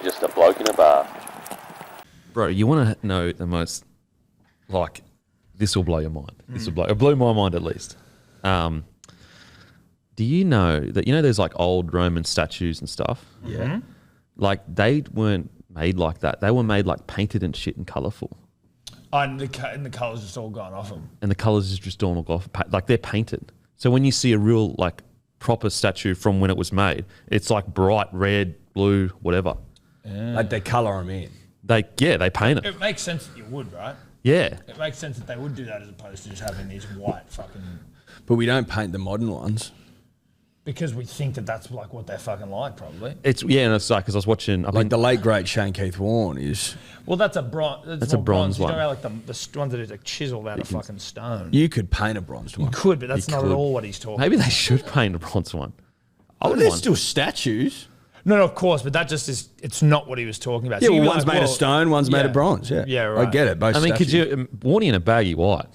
just a bloke in a bar. Bro, you want to know the most, like, this will blow your mind. It blew my mind at least. Do you know that, there's like old Roman statues and stuff? Yeah. Like, they weren't made like that. They were made like painted and shit and colourful. Oh, and the colours just all gone off them. And the colours is just all off. Like, they're painted. So when you see a real, like, proper statue from when it was made, it's like bright red, blue, whatever. Yeah. Like they colour them in. They paint it. It makes sense that you would, right? Yeah. It makes sense that they would do that as opposed to just having these white fucking... But we don't paint the modern ones. Because we think that that's like what they're fucking like, probably. And it's like, because I was watching... the late, great Shane Keith Warne is... Well, that's a bronze. That's a bronze one. You know, like the ones that are like chiseled out of fucking stone. You could paint a bronze one. You could, but that's not at all what he's talking Maybe about. they should paint a bronze one. They're still statues. No, of course, but that just is... It's not what he was talking about. Yeah, So well, one's made of stone, one's made of bronze. Yeah, Yeah, right. I get it. Both could statues. you... Warnie in a baggy white.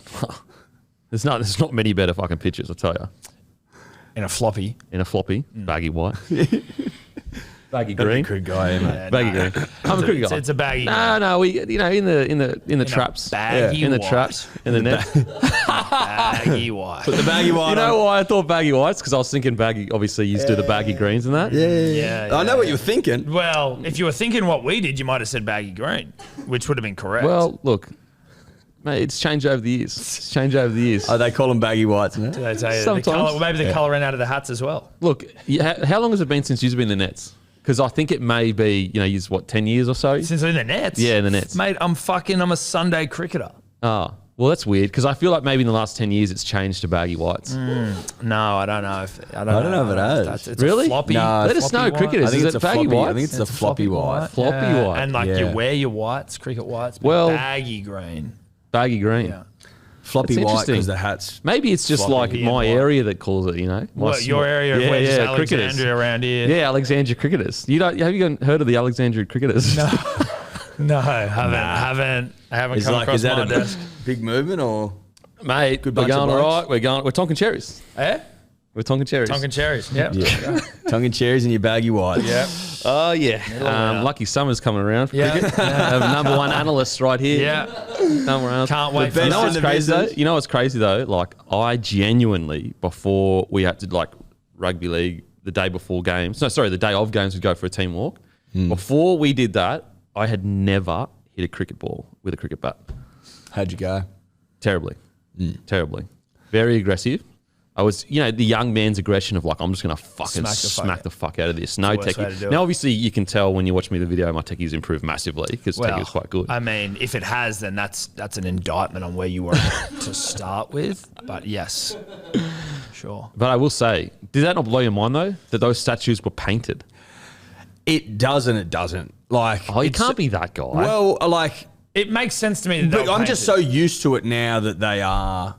There's not many better fucking pictures, I tell you. In a floppy. Baggy white. Baggy green. Good guy, mate. Baggy green. I'm a cricket guy. It's a baggy. No, we in the traps. Baggy in the white. traps. In the net. Baggy white. Put the baggy white You know why I thought baggy whites? Because I was thinking baggy. Obviously, you used to do the baggy greens and that. Yeah. I know what you were thinking. Well, if you were thinking what we did, you might have said baggy green, which would have been correct. Well, look, mate, it's changed over the years. Oh, they call them baggy whites, isn't Did it? I tell you Sometimes. the colour, maybe the colour ran out of the hats as well. Look, how long has it been since you've been in the nets? Because I think it may be, you're 10 years or so? Since I'm in the nets? Yeah, in the nets. Mate, I'm a Sunday cricketer. Oh, well, that's weird because I feel like maybe in the last 10 years it's changed to baggy whites. No, I don't know if I don't know if it has. It's Really? A floppy. No, Let us know, floppy white. cricketers. I think Is it's it a baggy floppy. whites? I think it's the floppy white. Floppy white. And like Yeah. you wear your whites, cricket whites, but Well- baggy green. Baggy green. Yeah. Floppy It's white interesting. because the hat's... Maybe it's just like Floppy my and white. area that calls it, What, your area of where just cricketers. Alexandria around here? Yeah, Alexandria cricketers. Have you heard of the Alexandria cricketers? No, I haven't Is come across that my a desk. big movement or... Mate, we're bunch of going all blokes. right. We're tonking cherries. Eh? We're tonking cherries. Tonkin cherries. Yep. Yeah. Tongue and cherries and your baggy whites. Yep. Oh, yeah. Lucky Summer's coming around. Yeah. Number one analyst right here. Yeah. Number one. Can't wait for best You know that. what's in the crazy though? business. You know what's crazy though? Like, I genuinely, before we had to, like, rugby league, the day before games, the day of games, we'd go for a team walk. Before we did that, I had never hit a cricket ball with a cricket bat. How'd you go? Terribly. Terribly. Very aggressive. I was, the young man's aggression of like, I'm just going to fucking smack the fuck out of this. No the worst way to techie. do it. Now, obviously, you can tell when you watch me the video, my techie's improved massively because techie was quite good. I mean, if it has, then that's an indictment on where you were to start with. But yes, sure. But I will say, did that not blow your mind though, that those statues were painted? It does and it doesn't. Like, Oh, you it's- can't be that guy. Well, like, It makes sense to me. That but they were I'm just so painted. used to it now that they aren't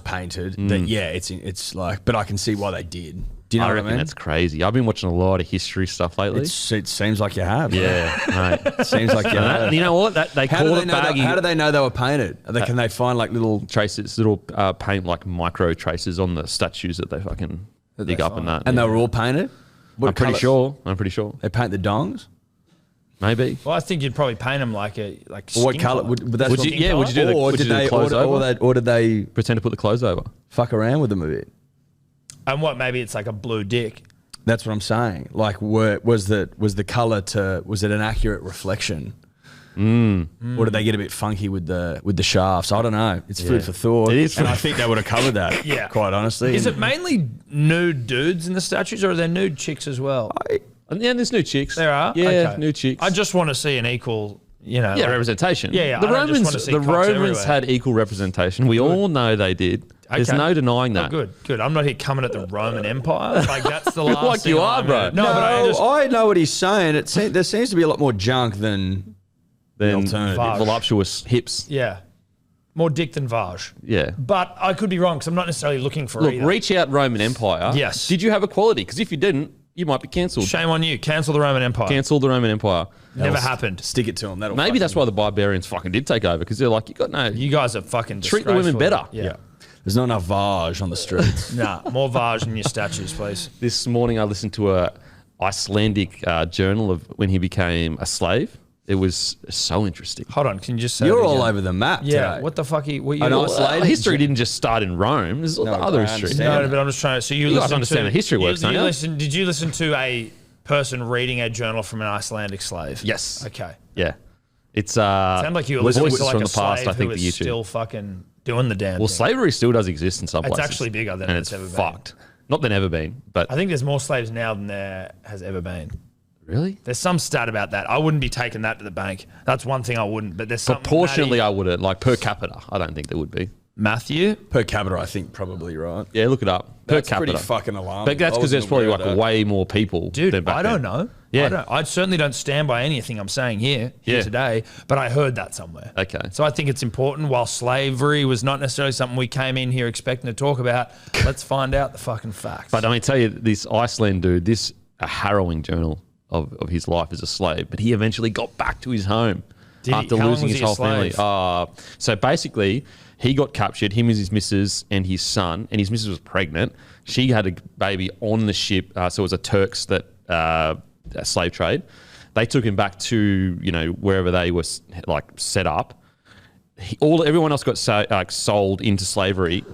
painted that it's like. But I can see why they did. Do you know I what I reckon mean? that's crazy. I've been watching a lot of history stuff lately. It seems like you have. yeah, mate. It seems like you have. You know what? They How do call they it know? baggy. How do they know they were painted? Can they find like little? traces, little paint like micro traces on the statues that they fucking dig up and that. And they were all painted. What I'm pretty colour- sure. I'm pretty sure. They paint the dongs. Maybe. Well, I think you'd probably paint them like a like. Or what skin colour? colour. Would that's Would what- you- yeah, would you do the- or would did you do the they clothes over? or did they Pretend to put the clothes over. fuck around with them a bit? And what? Maybe it's like a blue dick. That's what I'm saying. Like, was the colour was it an accurate reflection? Or did they get a bit funky with the shafts? I don't know. It's food for thought. It is and food I think they would have covered that. Yeah. quite honestly. Is it mainly nude dudes in the statues, or are there nude chicks as well? And yeah, there's new chicks. There are. Yeah, Okay. new chicks. I just want to see an equal. yeah, representation. Yeah, The I don't just Romans, wanna see the cocks Romans everywhere. had equal representation. We all know they did. There's Okay. no denying Oh, that. good. I'm not here coming at the Roman Empire. Like that's the last. Like thing you are, I'm bro. gonna- No, but I just. I know what he's saying. There seems to be a lot more junk than Then alternative. voluptuous hips. Yeah, more dick than Vaj. Yeah. But I could be wrong because I'm not necessarily looking for Look, either. reach out Roman Empire. Yes. Did you have equality? Because if you didn't, you might be cancelled. Shame on you. Cancel the Roman Empire. Cancel the Roman Empire. Never happened. Stick it to them. That'll Maybe that's why the barbarians fucking did take over because they're like, you got no. You guys are fucking Treat the women disgraceful. better. Yeah. There's not enough Vaj on the streets. Nah, more Vaj in your statues, please. This morning I listened to Icelandic journal of when he became a slave. It was so interesting. Hold on, can you just say You're that all again? over the map Yeah, today. what the fuck? What you? I know, Icelandic History didn't just start in Rome. There's other I history. understand. No, but I'm just trying to. So you guys listen understand to, how history works, don't you? Did you listen to a person reading a journal from an Icelandic slave? Yes. Okay. Yeah. It's Sound like you were listening voices to like from a the past. slave I think who the is YouTube. still fucking doing the damn Well, thing. slavery still does exist in some It's places. actually bigger than and it's ever been. fucked. Not than ever been, but I think there's more slaves now than there has ever been. really, There's some stat about that. I wouldn't be taking that to the bank. That's one thing I wouldn't. But there's something. proportionally, Matty, I wouldn't. Like per capita, I don't think there would be. Matthew. Per capita, I think probably right. Yeah, look it up. That's per capita. pretty fucking alarming. But that's I because there's wasn't probably aware like of that. way more people. Dude, than back I don't then. know. Yeah. I certainly don't stand by anything I'm saying here Yeah. today, but I heard that somewhere. Okay. So I think it's important. While slavery was not necessarily something we came in here expecting to talk about, let's find out the fucking facts. But I mean, tell you, this Iceland dude, this a harrowing journal of his life as a slave, but he eventually got back to his home Did he? after How long losing was his he a whole family. slave? So basically, he got captured, him as his missus and his son, and his missus was pregnant. She had a baby on the ship, so it was a Turks that a slave trade. They took him back to wherever they were like set up. Everyone else got sold into slavery.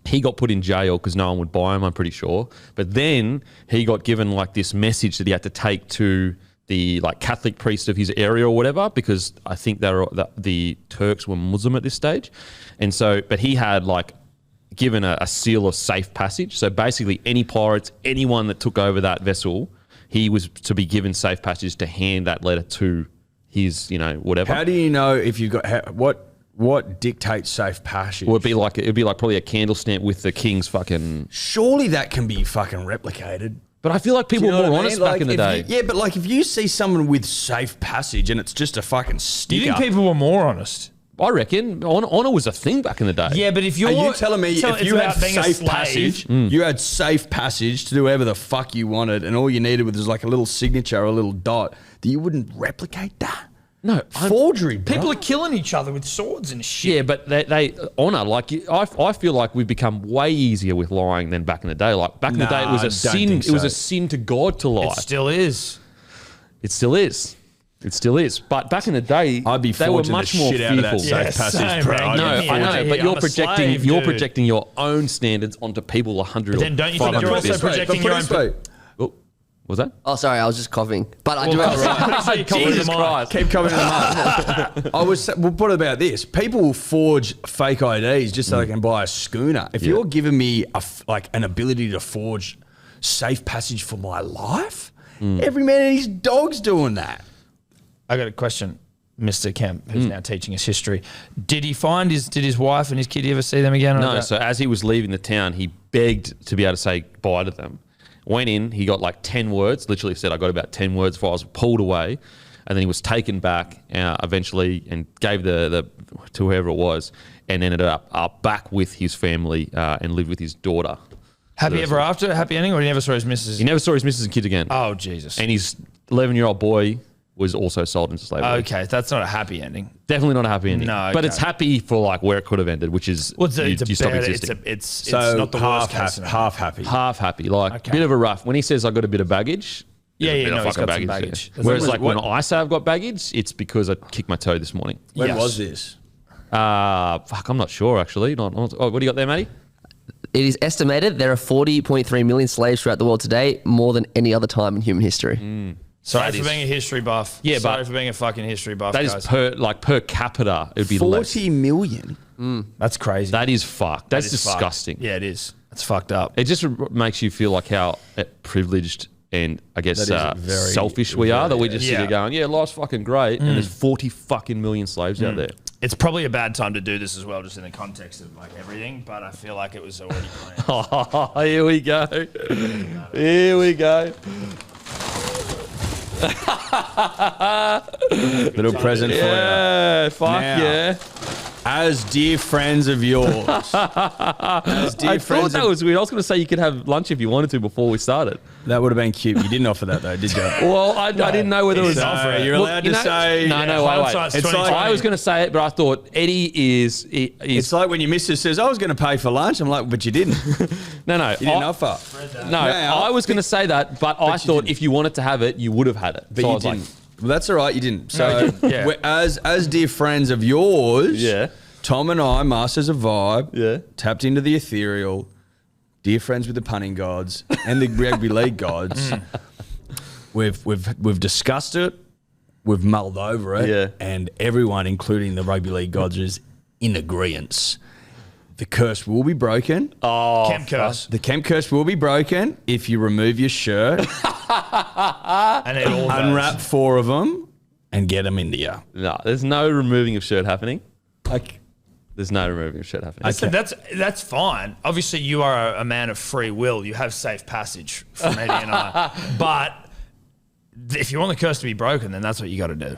He got put in jail because no one would buy him, I'm pretty sure. But then he got given like this message that he had to take to the like Catholic priest of his area or whatever, because I think the Turks were Muslim at this stage. And so, but he had like given a seal of safe passage. So basically any pirates, anyone that took over that vessel, he was to be given safe passage to hand that letter to his, whatever. How do you know if you've got what dictates safe passage? It'd be like probably a candle stamp with the king's fucking. Surely that can be fucking replicated. But I feel like people You know were more what I honest mean? back Like, in the day. yeah, but like if you see someone with safe passage and it's just a fucking Do sticker. you think people were more honest? I reckon honor was a thing back in the day. Yeah, but if you're... Are you telling me if you had safe passage, you had safe passage to do whatever the fuck you wanted, and all you needed was like a little signature or a little dot, that you wouldn't replicate that? No, Forgery, bro. People are killing each other with swords and shit. Yeah, but they honor. Like I feel like we've become way easier with lying than back in the day. Like back in the day, it was a sin. think It was so. a sin to God to lie. It still is. It still is. It still is. But back in the day, I'd be they were forging the much more shit out of that fearful. safe passage, same, bro. man. No, Get me I out know, of but here. you're I'm a projecting slave, you're dude. projecting your own standards onto people 100 But or then don't you think 500 you're also years. projecting your own... Oh, was that? Oh, sorry, I was just coughing. But I do Well, have Make sure you cover Jesus the mic. Christ. Keep coming in the mic. Well, what about this? People will forge fake IDs just so they can buy a schooner. If you're giving me an ability to forge safe passage for my life, every man and his dog's doing that. I got a question, Mr. Kemp, who's now teaching us history. Did he find did his wife and his kid, you ever see them again? No, so as he was leaving the town, he begged to be able to say bye to them. Went in, he got like 10 words, literally said, I got about 10 words before I was pulled away. And then he was taken back eventually and gave the to whoever it was, and ended up back with his family and lived with his daughter. Happy ever after? Happy ending? Or he never saw his missus? He never saw his missus and kids again. Oh, Jesus. And his 11-year-old boy was also sold into slavery. Okay, that's not a happy ending. Definitely not a happy ending. No, But okay. it's happy for like where it could have ended, which is Well, it's you stop better, existing. it's So not the worst case scenario. half happy. Half happy, like Okay. bit of a rough. When he says I got a bit of baggage, Yeah, there's a yeah, bit no, of he's fucking got some baggage baggage. there. Whereas As long like as- when I say I've got baggage, it's because I kicked my toe this morning. When Yes. was this? Fuck, I'm not sure actually. Oh, what do you got there, Matty? It is estimated there are 40.3 million slaves throughout the world today, more than any other time in human history. Sorry That for is- being a history buff. Yeah, Sorry but- for being a fucking history buff, That is guys. per capita. It would be less. 40 million. That's crazy. That is fucked. That's That is fucked. disgusting. Yeah, it is. It's fucked up. It just makes you feel like how privileged and I guess That is very- selfish we are that we just sit Yeah. here going, yeah, life's fucking great, and there's 40 fucking million slaves out there. It's probably a bad time to do this as well, just in the context of like everything, but I feel like it was already planned. Oh, here we go. Here we go. Little present for you. Yeah, fuck Now, yeah. as dear friends of yours. As dear I thought friends that of, was weird. I was going to say you could have lunch if you wanted to before we started. that would have been cute. You didn't offer that though, did you? Well, I didn't know whether it was. So you're allowed to say. No, wait. hindsight's It's 2020. like- I was going to say it, but I thought Eddie is. It's like when your missus says, I was going to pay for lunch. I'm like, but you didn't. No. You didn't offer. No, Now- I was going to say that, but I you thought didn't. if you wanted to have it, you would have had it. But So I you was like, didn't. Well, that's all right. You didn't. So, No, you didn't. Yeah. we're- as dear friends of yours, Yeah. Tom and I, masters of vibe, Yeah. tapped into the ethereal, dear friends with the punning gods and the rugby league gods. We've discussed it. We've mulled over it. Yeah. And everyone, including the rugby league gods, is in agreement. The curse will be broken. Camp curse. The camp curse will be broken if you remove your shirt, And it all unwrap goes. 4 of them, and get them into you. no, there's no removing of shirt happening. Like, There's no removing of shirt happening. Listen, that's fine. Obviously, you are a man of free will. You have safe passage from Eddie and I. But if you want the curse to be broken, then that's what you got to do.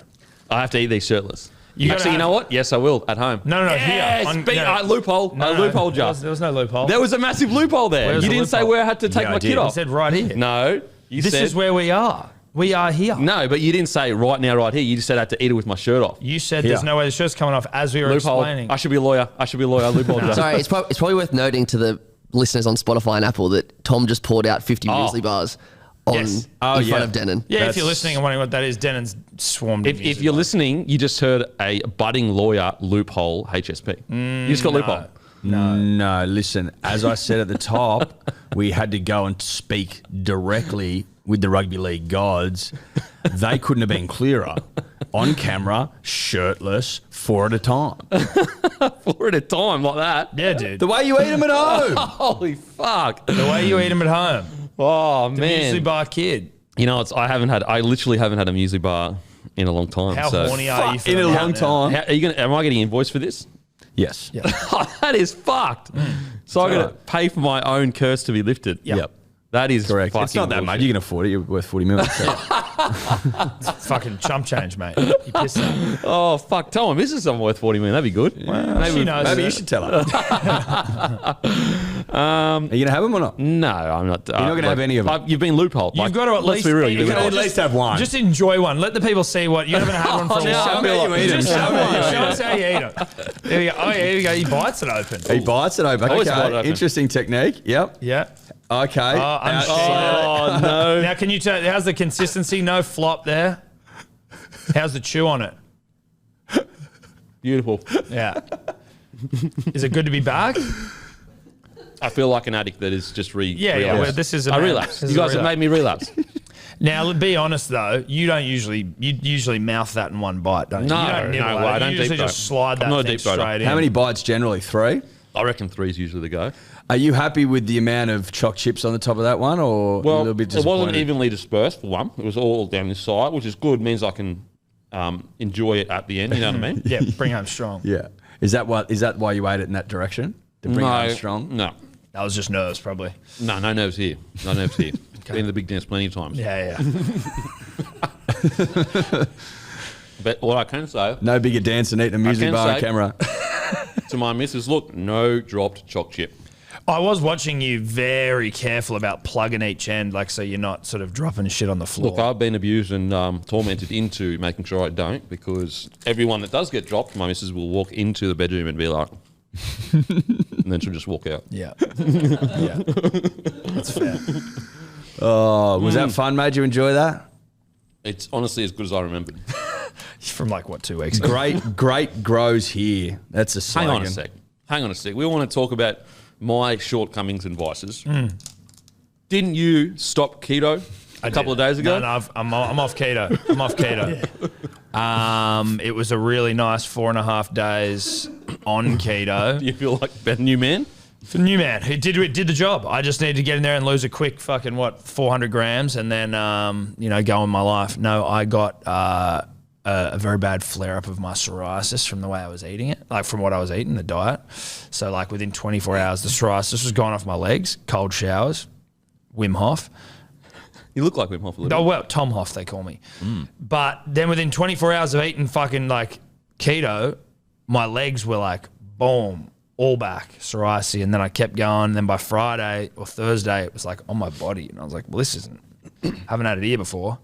I have to eat these shirtless. You gotta Actually, you have- know what? Yes, I will at home. No, Yes, here. loophole. No, loophole, there just. was no loophole. There was a massive loophole there. Where's You the didn't say loophole? where I had to take Yeah, I my did. kid I off. said right here. No, you This said is where we are. We are here. no, but you didn't say right now, right here. You just said I had to eat it with my shirt off. You said Here. there's no way the shirt's coming off as we were Loophole. explaining. I should be a lawyer. Loophole. just. Sorry, it's probably worth noting to the listeners on Spotify and Apple that Tom just poured out 50 muesli bars on Yes. in front of Denon. Yeah, if That's- you're listening and wondering what that is, Denon's swarmed. If you're listening, you just heard a budding lawyer loophole HSP. You just got loophole. no, listen, as I said at the top, we had to go and speak directly with the rugby league gods. They couldn't have been clearer. On camera, shirtless, 4 at a time. 4 at a time like that. yeah, dude. The way you eat them at home. Holy fuck. The way you eat them at home. Oh The man. Muesli Bar kid. You know, I literally haven't had a muesli bar in a long time. How so. horny are you for In a them long now? time. How, am I getting invoiced for this? Yes. Yeah. That is fucked. So I got to right. pay for my own curse to be lifted. Yep. That is Correct. fucking It's not that much. bullshit. You can afford it. You're worth 40 million. So. Fucking chump change, mate. You pissed off. Oh, fuck. Tell my missus I'm worth 40 million. That'd be good. She knows. Maybe that. you should tell her. Are you going to have them or not? No, I'm not. You're not gonna have any of them. You've been loopholed. You've got to at let's least be real. eat You've it. been at loopholed. least have one. Just enjoy one. Let the people see what you haven't had one for a now while. I feel like- you eat 'em. Just Show show me. us how you eat them. There you go. Oh, yeah, here you go. He bites it open. He bites it open. Always bite it Okay, open. interesting technique. Yep. Yeah. Okay. I'm Now, sure. Oh, no. Now, can you tell? How's the consistency? No flop there. How's the chew on it? Beautiful. Yeah. Is it good to be back? I feel like an addict that is just Yeah. relapsed. Well, this is a I man- relapsed. this You is a guys have relapse. made me relapse. Now, be honest though. You usually mouth that in one bite, don't you? No, you don't nibble no, it. I You don't usually deep throat. just slide I'm that not a thing deep throater. straight in. How many bites generally? 3? I reckon 3 is usually the go. Are you happy with the amount of choc chips on the top of that one, or a Well, little bit it wasn't disappointed? evenly dispersed for one. It was all down this side, which is good. Means I can enjoy it at the end. You know what I mean? Yeah, bring home strong. Yeah. Is that why you ate it in that direction? To bring it home strong? No. That was just nerves, probably. No nerves here. No nerves here. Been to the big dance plenty of times. Yeah. But what I can say No bigger dance than eating a music can bar on say- camera. to my missus, look, no dropped choc chip. I was watching you very careful about plugging each end, like so you're not sort of dropping shit on the floor. Look, I've been abused and tormented into making sure I don't, because everyone that does get dropped, my missus will walk into the bedroom and be like, and then she'll just walk out. Yeah. Yeah. That's fair. Oh, was that fun? Made you enjoy that? It's honestly as good as I remembered. From like, what, 2 weeks ago? Great grows here. That's a Hang slogan. on a sec. We want to talk about my shortcomings and vices. Didn't you stop keto a couple of days ago? No, I'm off keto. I'm off keto. It was a really nice 4.5 days on keto. Do you feel like a new man? For the new man who did the job. I just needed to get in there and lose a quick fucking 400 grams and then go on my life. No, I got a very bad flare up of my psoriasis from the way I was eating it, like from what I was eating, the diet. So like within 24 hours, the psoriasis was gone off my legs. Cold showers, Wim Hof. You look like Wim Hof a little Oh bit. well, Tom Hoff they call me. But then within 24 hours of eating fucking like keto, my legs were like, boom, all back, psoriasis. And then I kept going. And then by Friday or Thursday, it was like on my body. And I was like, well, this isn't, haven't had it here before.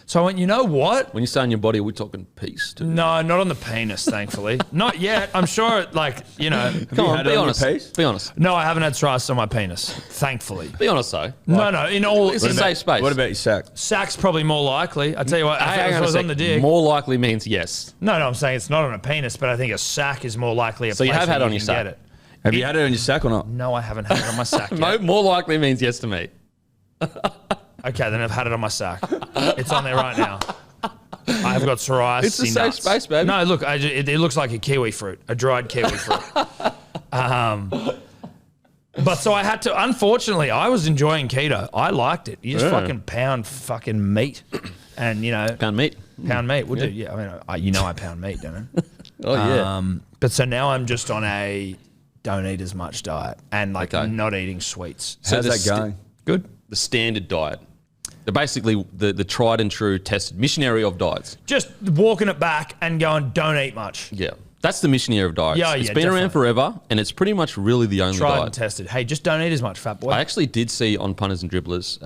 So I went, you know what? When you say on your body, are we talking peace? No, not on the penis, thankfully. Not yet. I'm sure, like, you know. Come on, had be it on your honest. piece? Be honest. No, I haven't had psoriasis on my penis, thankfully. Be honest, though. No, in all. It's a safe space. What about your sack? Sack's probably more likely. I tell you what, if Hang it on a was sec. on the dick. More likely means yes. No, I'm saying it's not on a penis, but I think a sack is more likely a So you place have had where on your can sack? get it. Have you had it on your sack or not? No, I haven't had it on my sack yet. More likely means yes to me. Okay, then I've had it on my sack. It's on there right now. I've got psoriasis. It's a safe nuts. space, baby. No, look, it looks like a kiwi fruit, a dried kiwi fruit. But so I had to, unfortunately, I was enjoying keto. I liked it. You just fucking pound fucking meat and, you know. Pound meat. Pound meat. We'll do, yeah. I mean, I pound meat, don't I? Oh, yeah. But so now I'm just on a don't eat as much diet and like Okay. not eating sweets. How's the that going? Good. The standard diet. They're basically the tried and true tested missionary of diets. Just walking it back and going, don't eat much. Yeah. That's the missionary of diets. Yeah, It's yeah, been around definitely. forever, and it's pretty much really the only Tried diet. and tested. Hey, just don't eat as much, fat boy. I actually did see on Punters and Dribblers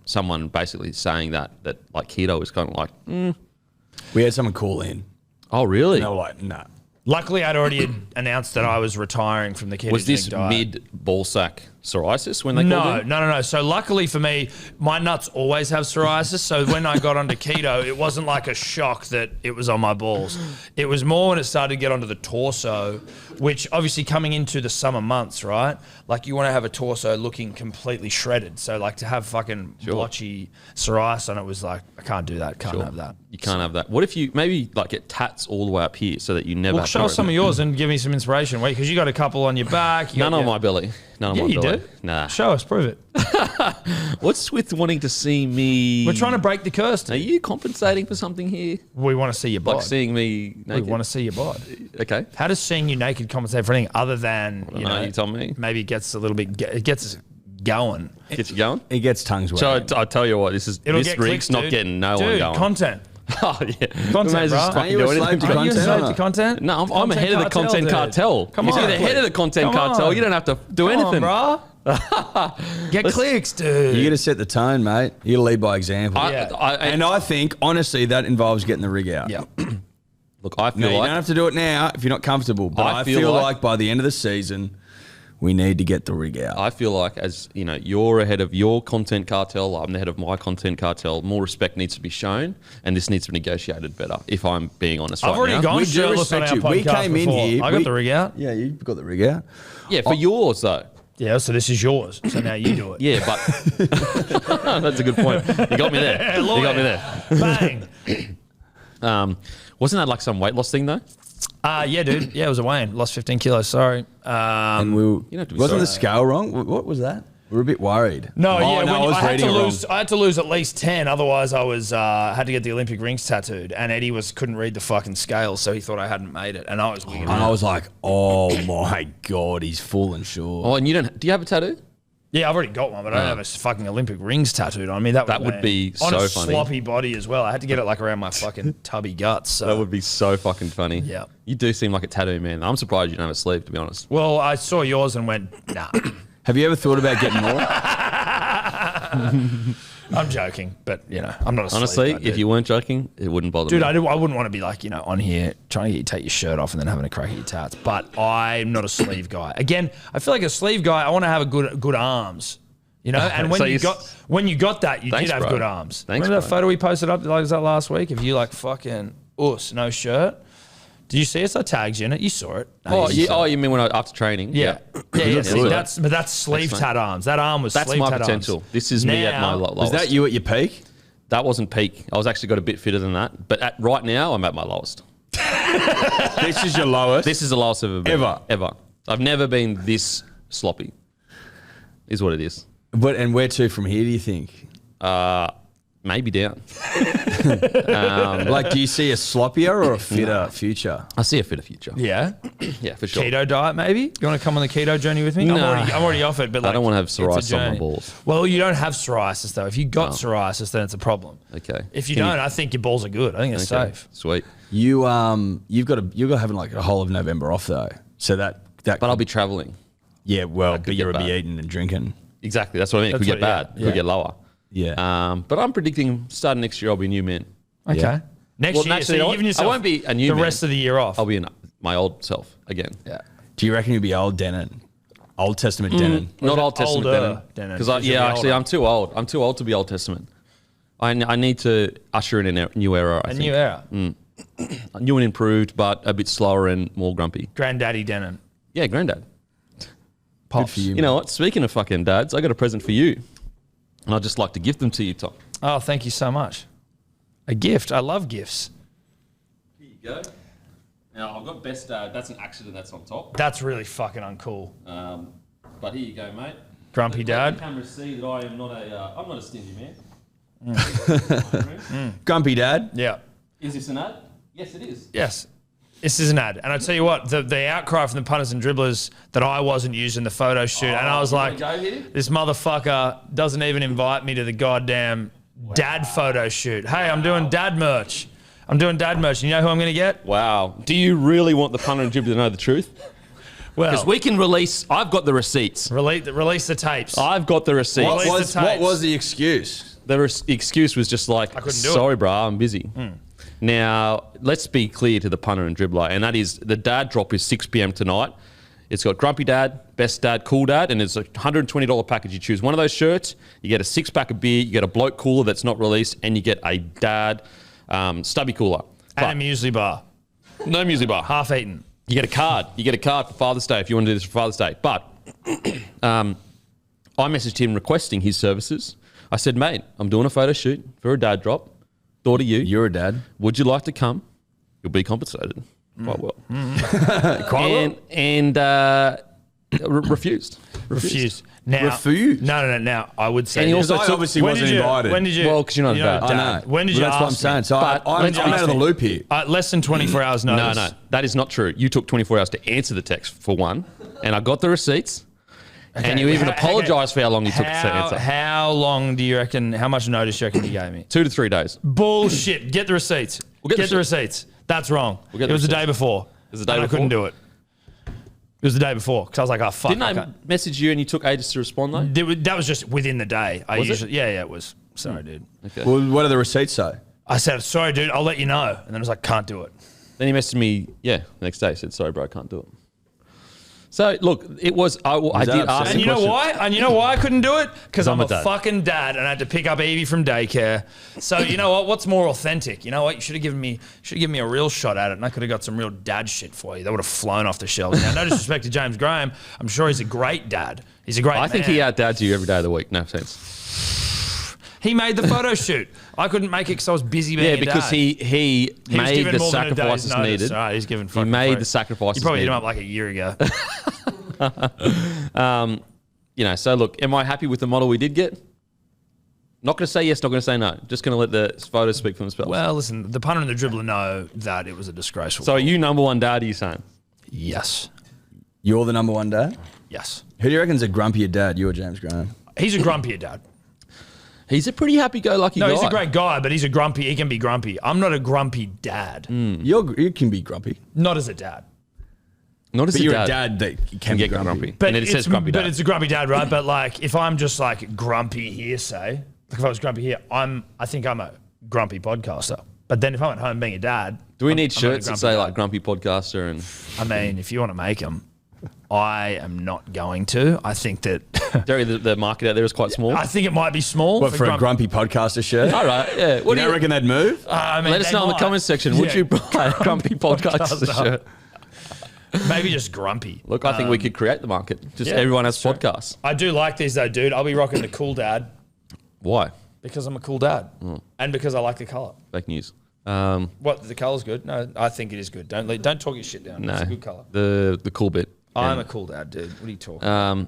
someone basically saying that like keto is kind of like, We had someone call in. oh, really? They were like, nah. Luckily, I'd already announced that I was retiring from the ketogenic Was this diet. mid ball sack psoriasis when they called in? No. So luckily for me, my nuts always have psoriasis. So when I got onto keto, it wasn't like a shock that it was on my balls. It was more when it started to get onto the torso, which obviously coming into the summer months, right? Like you want to have a torso looking completely shredded. So like to have fucking blotchy psoriasis on it was like, I can't do that. Can't have that. You can't have that. What if you maybe like get tats all the way up here so that you never Well, have show to us some of yours and give me some inspiration. Wait, because you got a couple on your back. None on my belly. None on Yeah, my you belly. do. Nah. Show us, prove it. What's with wanting to see me? We're trying to break the curse. Are you compensating for something here? We want to see your bod. Like seeing me We naked? want to see your bod. Okay. How does seeing you naked compensate for anything other than, you know, you tell me. maybe it gets a little bit, it gets us going. Get you going? It gets tongues wet. So I tell you what, this It'll this get rig's clicks, not dude. getting no Dude, one going. content. Oh yeah, Content, May as well bro. fucking Aren't you do a slave anything. to Are you content excited or to not? content? No, I'm ahead of the content dude. cartel. Come If on. you're the head of the content Come cartel, on. you don't have to do anything. Come on, bro. Get clicks, dude. You got to set the tone, mate. You got to lead by example. Yeah. and I think, honestly, that involves getting the rig out. Yeah. Look, I No, feel you like don't have to do it now if you're not comfortable. But I I feel feel like- like by the end of the season, we need to get the rig out. I feel like as you know, you're ahead of your content cartel. I'm the head of my content cartel. More respect needs to be shown, and this needs to be negotiated better. If I'm being honest, I've right already now. gone We do shirtless on respect our you. We podcast came in before. here, I got we- the rig out. Yeah, you got the rig out. Yeah, for yours though. Yeah, so this is yours. So now you do it. Yeah, but that's a good point. You got me there. You got me there. Bang. Wasn't that like some weight loss thing though? Yeah, dude. Yeah, it was a Wayne. Lost 15 kilos. Sorry. And we don't have to be wasn't the sorry. scale wrong? What was that? We were a bit worried. No, yeah, I was I had reading to it wrong. lose. I had to lose at least 10. Otherwise, I was had to get the Olympic rings tattooed. And Eddie couldn't read the fucking scale, so he thought I hadn't made it. And I was weird. And I was like, oh my God, he's full and sure. Oh, and you don't? Do you have a tattoo? Yeah, I've already got one, but I don't have a fucking Olympic rings tattooed on me. That would be on so a funny. sloppy body as well. I had to get it like around my fucking tubby guts. So. That would be so fucking funny. Yeah. You do seem like a tattoo man. I'm surprised you don't have a sleeve, to be honest. Well, I saw yours and went, nah. Have you ever thought about getting more? I'm joking, but you know, I'm not a sleeve Honestly, guy, if dude. you weren't joking, it wouldn't bother Dude, me. I wouldn't want to be like, you know, on here trying to get you to take your shirt off and then having a crack at your tats. But I'm not a sleeve guy. Again, I feel like a sleeve guy, I want to have a good arms. You know, and when So you you got that, you Thanks, did have bro. good arms. Thanks, Remember that bro. photo we posted up like was that last week of you like fucking no shirt? Did you see us? I tagged you in it. You saw it. No, You mean when after training? yeah. Yeah. See, good. that's sleeve Thanks, tat arms. That arm was That's sleeve my tat potential. arms. This is me at my Now- lowest. Was that you at your peak? That wasn't peak. I was actually got a bit fitter than that. But right now, I'm at my lowest. This is your lowest? This is the lowest I've ever been. Ever? Ever. I've never been this sloppy. Is what it is. And where to from here, do you think? maybe down. Like, do you see a sloppier or a fitter future? I see a fitter future. Yeah. Yeah, for sure. Keto diet, maybe? You want to come on the keto journey with me? No. I'm already off it, but like, I don't want to have it's a psoriasis on my journey. balls. Well, you don't have psoriasis though. If you got psoriasis, then it's a problem. Okay. If you Can don't, I think your balls are good. I think it's Okay, safe. Sweet. You've got having like a whole of November off though, so that. But I'll be traveling. Yeah, well, could but you'll get be bad. eating and drinking. Exactly. That's what I mean. It could That's get what- bad. yeah. Could get lower. Yeah. But I'm predicting starting next year I'll be a new man. Okay. Yeah. Next Well, year, actually, so I you're won't- giving yourself I won't be a new the man. rest of the year off. I'll be my old self again. yeah. Do you reckon you'll be Old Denon? Old Testament Denon? Not it Old Testament older Denon. Denon? Because Because you'll be actually older. I'm too old. I'm too old to be Old Testament. I need to usher in a new era. I A think. new era. New and improved, but a bit slower and more grumpy. Granddaddy Denon. Yeah, granddad. Good for you. You know what? Speaking of fucking dads, I got a present for you, and I'd just like to gift them to you, Tom. Oh, thank you so much. A gift. I love gifts. Here you go. Now I've got best dad. That's an accident. That's on top. That's really fucking uncool. But here you go, mate. Grumpy Let dad. the cameras see that I am not I'm not a stingy man. Grumpy Dad? Yeah. Is this an ad? Yes, it is. Yes. This is an ad. And I tell you what, the outcry from the punters and dribblers that I wasn't using the photo shoot. And I was you like, wanna go here? this motherfucker doesn't even invite me to the goddamn dad photo shoot. Hey, I'm doing dad merch. I'm doing dad merch. And you know who I'm going to get? Wow. Do you really want the punter and dribbler to know the truth? Because Well, we can release. I've got the receipts. release the tapes. I've got the receipts. What What Release the was, tapes. what was the excuse? The excuse was just like, couldn't do it. sorry, bro, I'm busy. Now, let's be clear to the punter and dribbler, and that is the dad drop is 6 p.m. tonight. It's got Grumpy Dad, Best Dad, Cool Dad, and it's a $120 package. You choose one of those shirts, you get a 6-pack of beer, you get a Bloke cooler that's not released, and you get a Dad stubby cooler. And a Muesli Bar. No Muesli Bar. Half eaten. You get a card. You get a card for Father's Day if you want to do this for Father's Day. But I messaged him requesting his services. I said, mate, I'm doing a photo shoot for a dad drop. Thought of you. You're a dad. Would you like to come? You'll be compensated quite well. Quite And refused. Refused. Now, Refused? No. Now, I would say And he this. also I took- obviously When wasn't did you- invited. When did you? Well, 'cause you're not a dad. I dad. know. When did you Well, that's what I'm ask saying. me? So But I'm when did you out ask of the me? loop here. Less than 24 hours notice. No. That is not true. You took 24 hours to answer the text for one, and I got the receipts. And you even apologised for how long you took to answer. How long do you reckon, how much notice do you reckon you gave me? 2 to 3 days. Bullshit. Get the receipts. We'll get the receipts. That's wrong. We'll get It the was the day receipts. before. It was the day and before? I couldn't do it. It was the day before because I was like, oh, fuck. Didn't I can't. message you and you took ages to respond though? That was just within the day. Was it? Yeah, it was. Sorry, dude. Okay. Well, what do the receipts say? I said, sorry, dude, I'll let you know. And then I was like, can't do it. Then he messaged me, the next day. Said, sorry, bro, I can't do it. So, look, it was, I that did ask upsetting? the And you know question. why? And you know why I couldn't do it? Because I'm I'm a a dad. fucking dad and I had to pick up Evie from daycare. So you know what? What's more authentic? You know what? You should have given me a real shot at it, and I could have got some real dad shit for you. That would have flown off the shelves. Now, no disrespect to James Graham, I'm sure he's a great dad. He's a great. I think man. he outdads you every day of the week. No offense. He made the photo shoot. I couldn't make it because I was busy being Yeah, a because dad. he was made given the more than a day's sacrifices notice. needed. All right, he's given. He fucking made free. the sacrifices You probably hit needed. him up like a year ago. So look, am I happy with the model we did get? Not going to say yes, not going to say no. Just going to let the photos speak for themselves. Well, listen, the punter and the dribbler know that it was a disgraceful. So are you number one dad, are you saying? yes, You're the number one dad? yes, Who do you reckon's a grumpier dad, you or James Graham? he's a grumpier dad. He's a pretty happy-go-lucky guy. No, he's a great guy, but he's a grumpy. He can be grumpy. I'm not a grumpy dad. You can be grumpy. Not as a dad. Not as But a you're dad. a dad that can Can be get grumpy. grumpy. But And then it says grumpy But dad. it's a grumpy dad, right? But like, if I'm just like grumpy here, say, like if I was grumpy here, I think I'm a grumpy podcaster. But then if I'm at home being a dad, Do we need I'm not a shirts that grumpy say dad. like grumpy podcaster and I mean, if you want to make them, I am not going to. I think that Derry, the market out there is quite small? I think it might be small. What, for a grumpy podcaster shirt? All right, yeah. What You do don't you reckon they'd move? I mean, Let us they know in the might. comments section. Would Yeah. you buy a grumpy podcaster podcaster. shirt? Maybe just grumpy. Look, I think we could create the market. Just yeah, everyone has that's true. podcasts. I do like these though, dude. I'll be rocking the cool dad Why? because I'm a cool dad and because I like the color. Fake news. What, the color's good? No, I think it is good. Don't talk your shit down. No, It's a good color. the cool bit. I'm And, a cool dad, dude. What are you talking?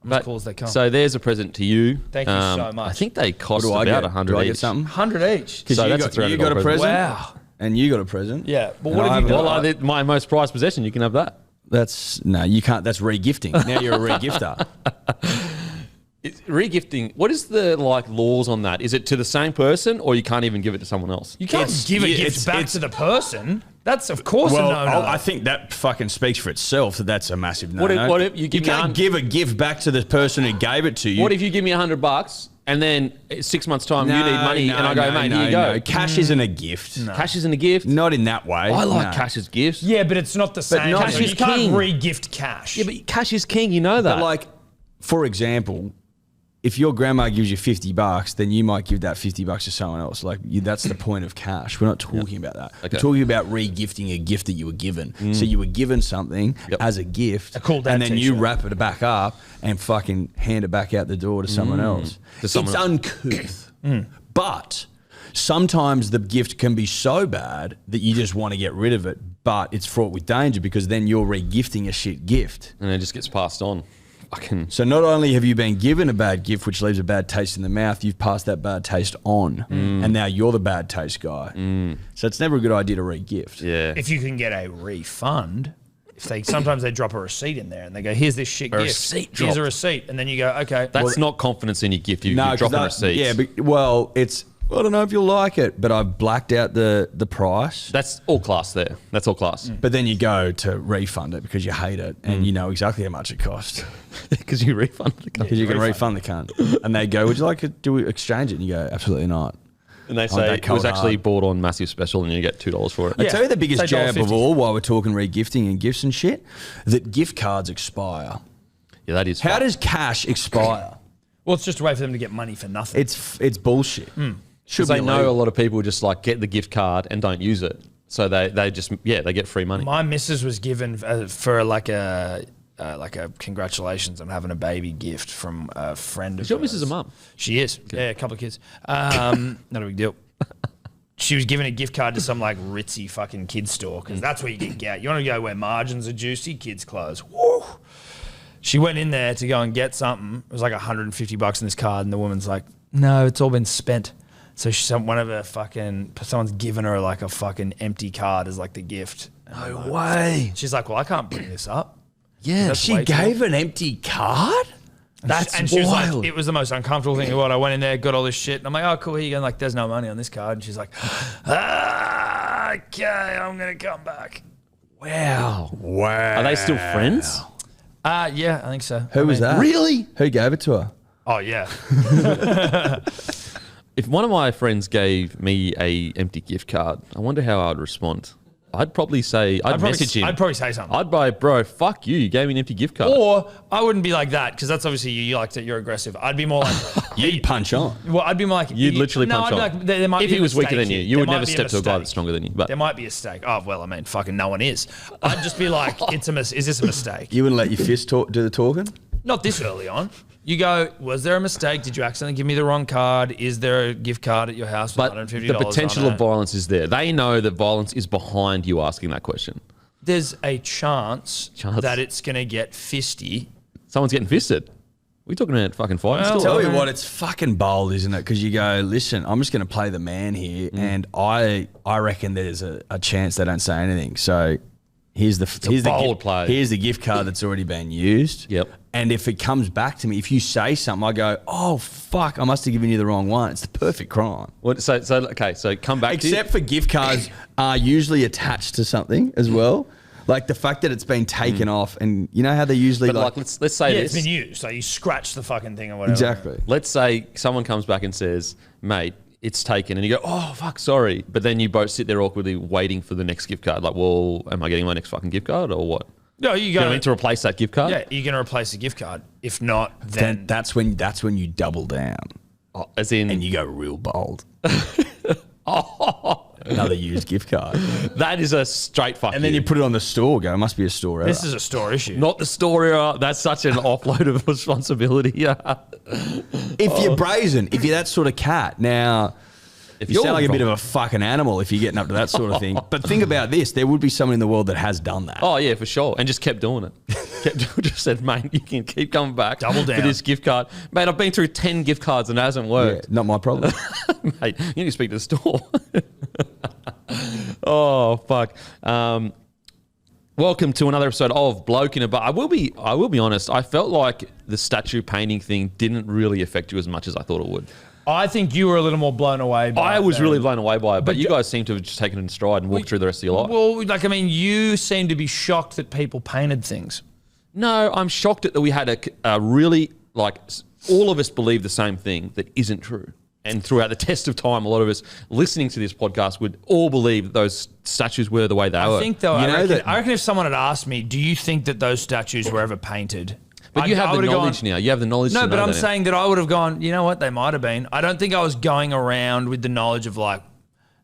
I'm as cool as they come. So there's a present to you. Thank you so much. I think they cost What do I about get? 100 Do I each. get something? 100 each. Because So you, that's a got, you got a $300 present. Wow. And you got a present. Yeah, but And what have I you got? Well, my most prized possession, you can have that. That's no, you can't. That's regifting. Now you're a regifter. Regifting, what is the laws on that? Is it to the same person or you can't even give it to someone else? You can't give a gift back to the person. That's, of course, a no-no. I think that fucking speaks for itself. That's a massive no-no. What if you give me can't give a gift back to the person who gave it to you? What if you give me $100 and then 6 months' time you need money and I go, mate, here you go. No. Cash isn't a gift. Cash isn't a gift. Not in that way. I like cash as gifts. Yeah, but it's not the same. not- Cash Cash you is can't king. re-gift cash. Yeah, but cash is king. You know that. But like, for example, if your grandma gives you $50, then you might give that $50 to someone else. Like that's the point of cash. We're not talking about that. Okay. We're talking about re-gifting a gift that you were given. So you were given something as a gift, A cool dad and then you t-shirt. wrap it back up and fucking hand it back out the door to someone else. To someone It's else. uncouth, but sometimes the gift can be so bad that you just want to get rid of it. But it's fraught with danger because then you're re-gifting a shit gift. and it just gets passed on. Fucking. So not only have you been given a bad gift, which leaves a bad taste in the mouth, you've passed that bad taste on, and now you're the bad taste guy. So it's never a good idea to re-gift. Yeah. If you can get a refund, sometimes they drop a receipt in there and they go, "Here's this shit gift. receipt Here's a dropped. receipt," and then you go, "Okay." That's not confidence in your gift. You, you 'cause drop a that- receipt. Yeah, but, well, it's I don't know if you'll like it, but I've blacked out the price. That's all class there. That's all class. But then you go to refund it because you hate it, and you know exactly how much it costs Because you refund the company. because you can refund the cunt. And they go, "Would you like to do exchange it?" And you go, "Absolutely not." And they On say that it was cold actually hard. bought on massive special and you get $2 for it. I tell you the biggest say jab of $1.50. all while we're talking re-gifting and gifts and shit, that gift cards expire. Yeah, that is How fucked. does cash expire? Well, it's just a way for them to get money for nothing. It's bullshit. Should Because they be know a illegal. lot of people just like get the gift card and don't use it. So they just, they get free money. My missus was given for like a congratulations on having a baby gift from a friend of Is your hers. missus a mum? She is. Yeah, a couple of kids. Not a big deal. She was given a gift card to some like ritzy fucking kids store because that's where you get. You want to go where margins are juicy, kids clothes. Woo! She went in there to go and get something. It was like $150 in this card, and the woman's like, "No, it's all been spent." So she sent one of her someone's given her like a fucking empty card as like the gift. No way. She's like, "Well, I can't bring this up." Yeah, That's she way too gave an empty card? And she was like, it was the most uncomfortable thing in the world. I went in there, got all this shit, and I'm like, "Oh, cool, here you go." And like, there's no money on this card. And she's like, "Okay, I'm gonna come back." Wow. Wow. Are they still friends? Yeah, I think so. Who was that? Really? Who gave it to her? Oh yeah. If one of my friends gave me a empty gift card, I wonder how I would respond. I'd probably say, I'd message him. I'd probably say something. I'd buy, bro, fuck you. You gave me an empty gift card. Or I wouldn't be like that because that's obviously you like that you're aggressive. I'd be more like, You'd punch on. well, I'd be more like You'd literally no, punch I'd on. be like, there might If be he a was weaker mistake than you, here. you There would might never be a step to a guy mistake. that's stronger than you. But There might be a stake. Oh well, I mean, fucking no one is. I'd just be like, is this a mistake? You wouldn't let your fist do the talking? Not this early on. You go, was there a mistake? Did you accidentally give me the wrong card? Is there a gift card at your house with but $150 the potential on of it? violence is there. They know that violence is behind you asking that question. There's a chance that it's going to get fisty. Someone's getting fisted. We talking about fucking fighting Well, still? Tell you what, it's fucking bold, isn't it? Because you go, listen, I'm just going to play the man here, and I reckon there's a chance they don't say anything. So here's the bold play. Here's the gift card that's already been used. Yep. And if it comes back to me, if you say something, I go, oh fuck, I must have given you the wrong one. It's the perfect crime. What, so come back Except for gift cards are usually attached to something as well. Like the fact that it's been taken off, and you know how they usually But like, let's say Yeah, this. it's been used. So you scratch the fucking thing or whatever. exactly. Let's say someone comes back and says, mate, it's taken. And you go, oh, fuck, sorry. But then you both sit there awkwardly waiting for the next gift card. Like, well, am I getting my next fucking gift card or what? No, you You go. know what I mean, to replace that gift card? Yeah, you're going to replace the gift card. If not, then That's when you double down Oh, as in, and you go real bold. Another used gift card. that is a straight fuck And then you put it on the store, go, it must be a store error. this is a store issue. Not the story. That's such an offload of responsibility. Yeah. if you're brazen, if you're that sort of cat. Now, If you sound like a bit of a fucking animal if you're getting up to that sort of thing. But think about this. There would be someone in the world that has done that. Oh, yeah, for sure. And just kept doing it. just said, mate, you can keep coming back Double for down. this gift card. Mate, I've been through 10 gift cards and it hasn't Yeah, worked. not my problem. Mate, you need to speak to the store. Oh, fuck. Welcome to another episode of Bloke in a Bar. I will be honest. I felt like the statue painting thing didn't really affect you as much as I thought it would. I think you were a little more blown away by I was than- really blown away by it, but you guys seem to have just taken it in stride and walked through the rest of your life. Well, like, I mean, you seem to be shocked that people painted things. No, I'm shocked that we had a really, like, all of us believe the same thing that isn't true. And throughout the test of time, a lot of us listening to this podcast would all believe that those statues were the way they were. I think, though, You I know reckon, that- I reckon if someone had asked me, do you think that those statues were ever painted? But you have the would've knowledge now. You have the knowledge No, to but know I'm that now. saying that I would have gone, you know what, they might have been. I don't think I was going around with the knowledge of, like,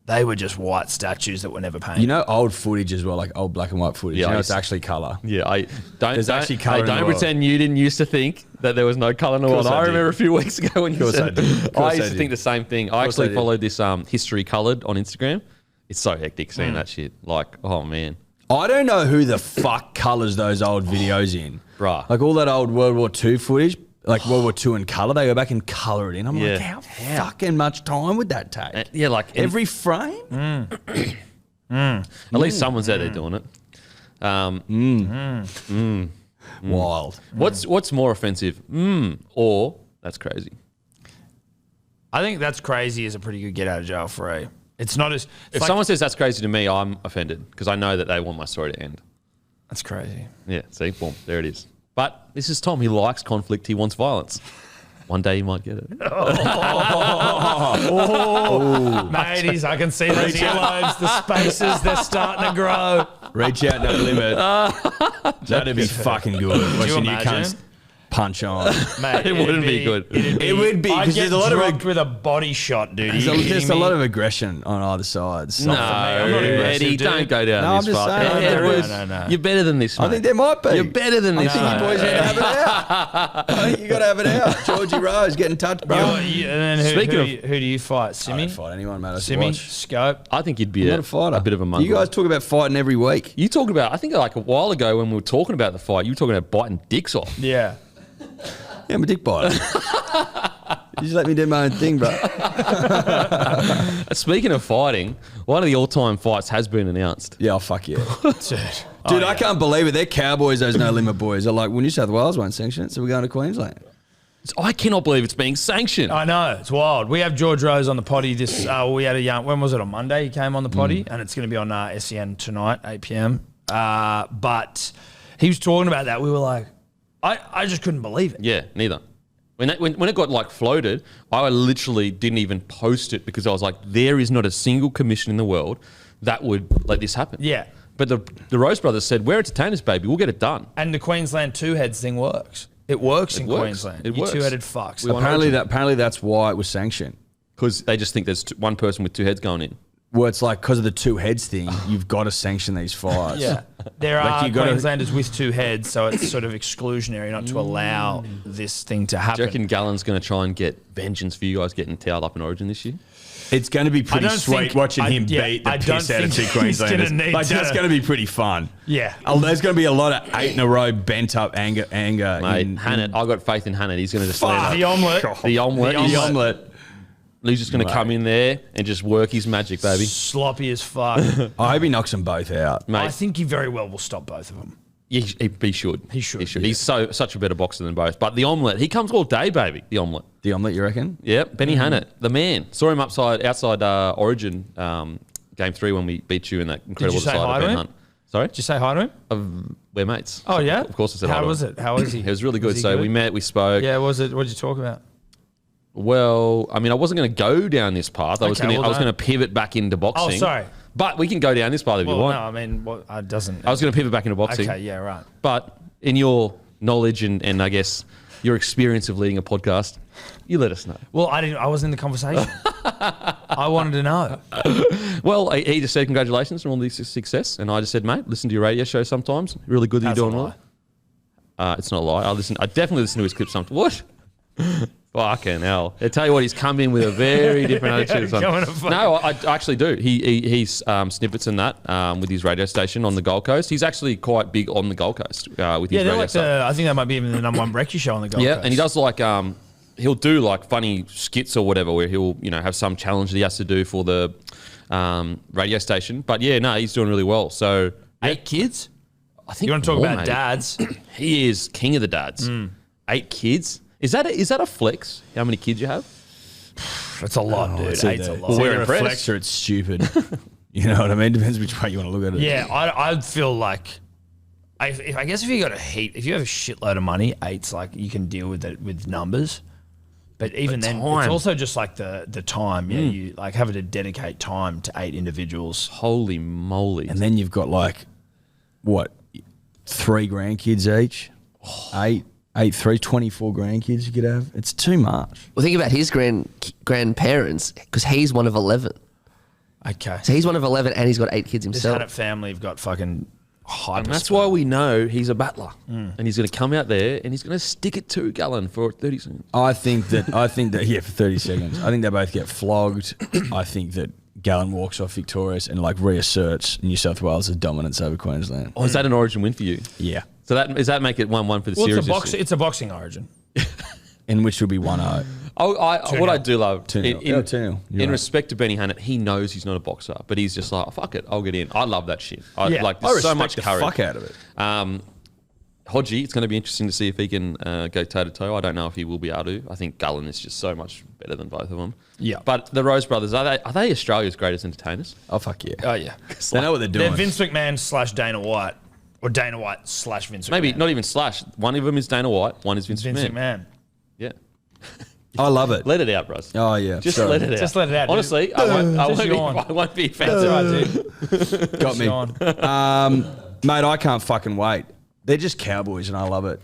they were just white statues that were never painted. You know, old footage as well, like old black and white footage. Yeah, you know, I it's used- actually colour. Yeah, There's actually colour in the don't world. pretend you didn't used to think that there was no colour in the world. course I I did. remember a few weeks ago when you course I said did. Of course I I used to did. think the same thing. I course I actually did. followed this history coloured on Instagram. It's so hectic seeing that shit. Like, oh man. I don't know who the fuck colours those old videos in. Bruh. Like all that old World War II footage, like World War II in colour, they go back and colour it in. I'm Yeah. like, how fucking much time would that take? Yeah, like Every frame? at least someone's out there doing it. Wild. What's more offensive? Or that's crazy. I think that's crazy is a pretty good get out of jail free. It's not as... If like, someone says that's crazy to me, I'm offended because I know that they want my story to end. That's crazy. Yeah, see, boom, there it is. But this is Tom. He likes conflict. He wants violence. One day he might get it. Mateys, I can see those earlobes, the spaces, they're starting to grow. Reach out, no limit. That'd be fucking good. Watching you imagine? cunts punch on. Mate, It wouldn't be good. It would be, I'd 'cause get there's a lot of dropped with a body shot, dude. Are you There's kidding a me? lot of aggression on either side. So No, I'm not aggressive, Eddie, dude. don't go down No, I'm this just path. saying, Edward, no. You're better than this, mate. I think there might be. You're better than this, I think you boys need to have it out. I think you got to have it out. Georgie Rose getting touched, bro. And then Speaking who do you fight? I Simi? don't fight anyone, mate. I just Simi? watch. Scope? I think you'd be I'm not a fighter. a bit of a mongrel. You guys talk about fighting every week. You talk about, I think like a while ago when we were talking about the fight, you were talking about biting dicks off. Yeah. Yeah, I'm a dick biter. You just let me do my own thing, bro. Speaking of fighting, one of the all-time fights has been announced. Yeah, oh, fuck yeah. Dude. Dude, I can't believe it. They're Cowboys, those no limit boys. They're like, well, New South Wales won't sanction it, so we're going to Queensland. I cannot believe it's being sanctioned. I know, it's wild. We have George Rose on the potty this, we had a young, when was it, on Monday he came on the potty, and it's going to be on SEN tonight, 8 p.m. But he was talking about that. We were like, I just couldn't believe it. Yeah, neither. When it got like floated, I literally didn't even post it because I was like, there is not a single commission in the world that would let this happen. Yeah. But the Rose brothers said, we're entertainers, baby. We'll get it done. And the Queensland two-heads thing works. It works in works. Queensland. It You works. two-headed fucks. We want Apparently that's why it was sanctioned. Because they just think there's one person with two heads going in. Well, it's like because of the two heads thing, you've got to sanction these fights. Yeah. There Like are you gotta- Queenslanders with two heads, so it's sort of exclusionary not to allow this thing to Do happen. you reckon Gallen's going to try and get vengeance for you guys getting towed up in Origin this year? It's going to be pretty don't sweet think- watching I- him yeah, beat the I don't piss out of think two he's gonna Queenslanders. need Like, that's to- going to be pretty fun. Yeah. Oh, there's going to be a lot of 8 in a row bent up anger. Mate, Hannant, I've got faith in Hannant. He's going to just Fuck. The omelette. The omelette. The The omelette. omelette. He's just going to come in there and just work his magic, baby. Sloppy as fuck. I hope he knocks them both out. Mate, I think he very well will stop both of them. he should. He should, yeah. He's such a better boxer than both. But the omelette, he comes all day, baby. The omelette. The omelette, you reckon? Yep, Benny Hannant, the man. Saw him outside Origin game 3 when we beat you in that incredible say decider, hi to Ben him? Hunt. Sorry? Did you say hi to him? We're mates. Oh, yeah? Of course I said hi How to was him. it? How was he? It was really good. Was he So we met, we spoke. Yeah, what did you talk about? Well, I mean, I wasn't going to go down this path. I was Okay, going well, to don't. pivot back into boxing. Oh, sorry. But we can go down this path if you Well, want. no, I mean, it doesn't. I was going to pivot back into boxing. Okay, yeah, right. But in your knowledge and I guess your experience of leading a podcast, you let us know. Well, I wasn't in the conversation. I wanted to know. Well, he just said congratulations on all this success, and I just said, mate, listen to your radio show sometimes. Really good that That's you're a doing well. It's not a lie. I definitely listen to his clips sometimes. What? Fucking hell. I tell you what, he's come in with a very different attitude. No, I actually do. He's snippets in that with his radio station on the Gold Coast. He's actually quite big on the Gold Coast with his radio stuff. I think that might be even the number one brekkie show on the Gold Coast. Yeah, and he does like he'll do like funny skits or whatever where he'll have some challenge that he has to do for the radio station. But yeah, no, he's doing really well. So 8 kids? I think You want to talk more, about mate. dads? He is king of the dads. 8 kids. Is that a flex? How many kids you have? It's a lot, dude. it's 8's a either- lot. Well, we're Either a impressed. flex or it's stupid. You know what I mean? Depends which way you want to look at it. Yeah, I feel like I guess if you got if you have a shitload of money, 8's like you can deal with it with numbers. But even then, time. it's also just like the time. Yeah, you like having to dedicate time to 8 individuals. Holy moly. And then you've got like, what, 3 grandkids each? 3, 24 grandkids you could have. It's too much. Well, think about his grandparents, because he's one of 11. Okay. So he's one of 11 and he's got 8 kids This himself. Hannant family have got fucking hyper. And that's why we know he's a battler. And he's going to come out there and he's going to stick it to Gallen for 30 seconds. I think that yeah, for 30 seconds. I think they both get flogged. I think that Gallen walks off victorious and like reasserts New South Wales' dominance over Queensland. Oh, is that an origin win for you? Yeah. So does that make it 1-1 for the Well, series? it's a boxing origin. In which would be 1-0. What I do love 2-0. in, 2-0. You're in right. respect to Benny Hannant, he knows he's not a boxer, but he's just like, oh, fuck it, I'll get in. I love that shit. Yeah. Like I there's respect so much the courage. fuck out of it. Hodgie, it's going to be interesting to see if he can go toe to toe. I don't know if he will be able to. I think Gallen is just so much better than both of them. Yeah. But the Rose brothers, are they Australia's greatest entertainers? Oh, fuck yeah. Oh yeah. They know what they're They're doing. Vince McMahon / Dana White, or Dana White / Vince McMahon. Maybe not even slash. One of them is Dana White. One is Vince McMahon. McMahon. Yeah. I love it. Let it out, bros. Oh, yeah. Just Sorry. let it out. Just let it out, dude. Honestly, I Just yawn. won't be That's offensive. right, dude. Got me. Yawn. Mate, I can't fucking wait. They're just cowboys and I love it.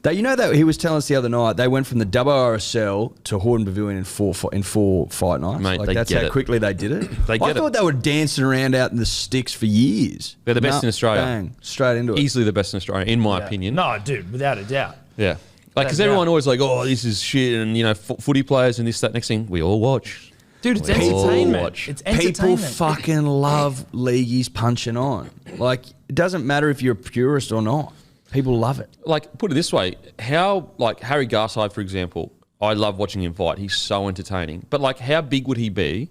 You know that he was telling us the other night, they went from the WRSL to Hordern Pavilion in four fight nights. Mate, like they that's get how it. quickly they did it. They I get thought it. they were dancing around out in the sticks for years. They're the best in Australia. Bang, straight into it. Easily the best in Australia, in my opinion. No, dude, without a doubt. Yeah. Like, because Yeah. everyone always like, oh, this is shit, and footy players and this, that. Next thing, we all watch. Dude, it's We all entertainment. watch. It's People entertainment. fucking love leagueies punching on. Like, it doesn't matter if you're a purist or not. People love it. Like, put it this way, like Harry Garside, for example, I love watching him fight. He's so entertaining. But like, how big would he be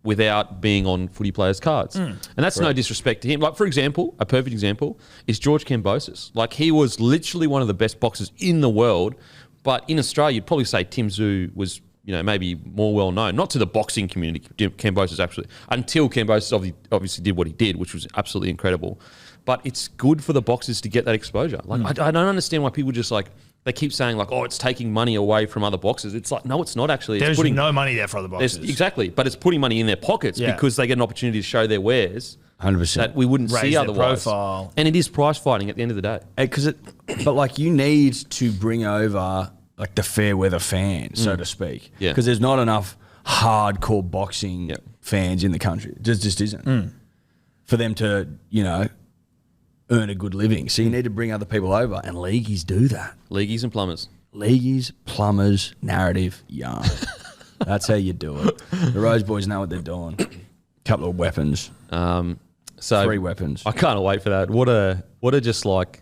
without being on footy players' cards? And that's no disrespect to him. Like, for example, a perfect example is George Kambosos. Like, he was literally one of the best boxers in the world. But in Australia, you'd probably say Tim Tszyu was, maybe more well known. Not to the boxing community, Kambosos actually, until Kambosos obviously did what he did, which was absolutely incredible. But it's good for the boxers to get that exposure. Like, I don't understand why people just like, they keep saying like, oh, it's taking money away from other boxers. It's like, no, it's not actually. It's There's no money there for other boxers. Exactly. But it's putting money in their pockets because they get an opportunity to show their wares 100%. that we wouldn't Raise see their otherwise. profile. And it is prize fighting at the end of the day. But like, you need to bring over like the fair weather fan, so to speak. Yeah. Because there's not enough hardcore boxing fans in the country. It just isn't. For them to, earn a good living. So you need to bring other people over, and leagueies do that. Leagueies and plumbers. Leagueies, plumbers, narrative, yarn. That's how you do it. The Rose boys know what they're doing. Couple of weapons. So 3 weapons. I can't wait for that. What a just like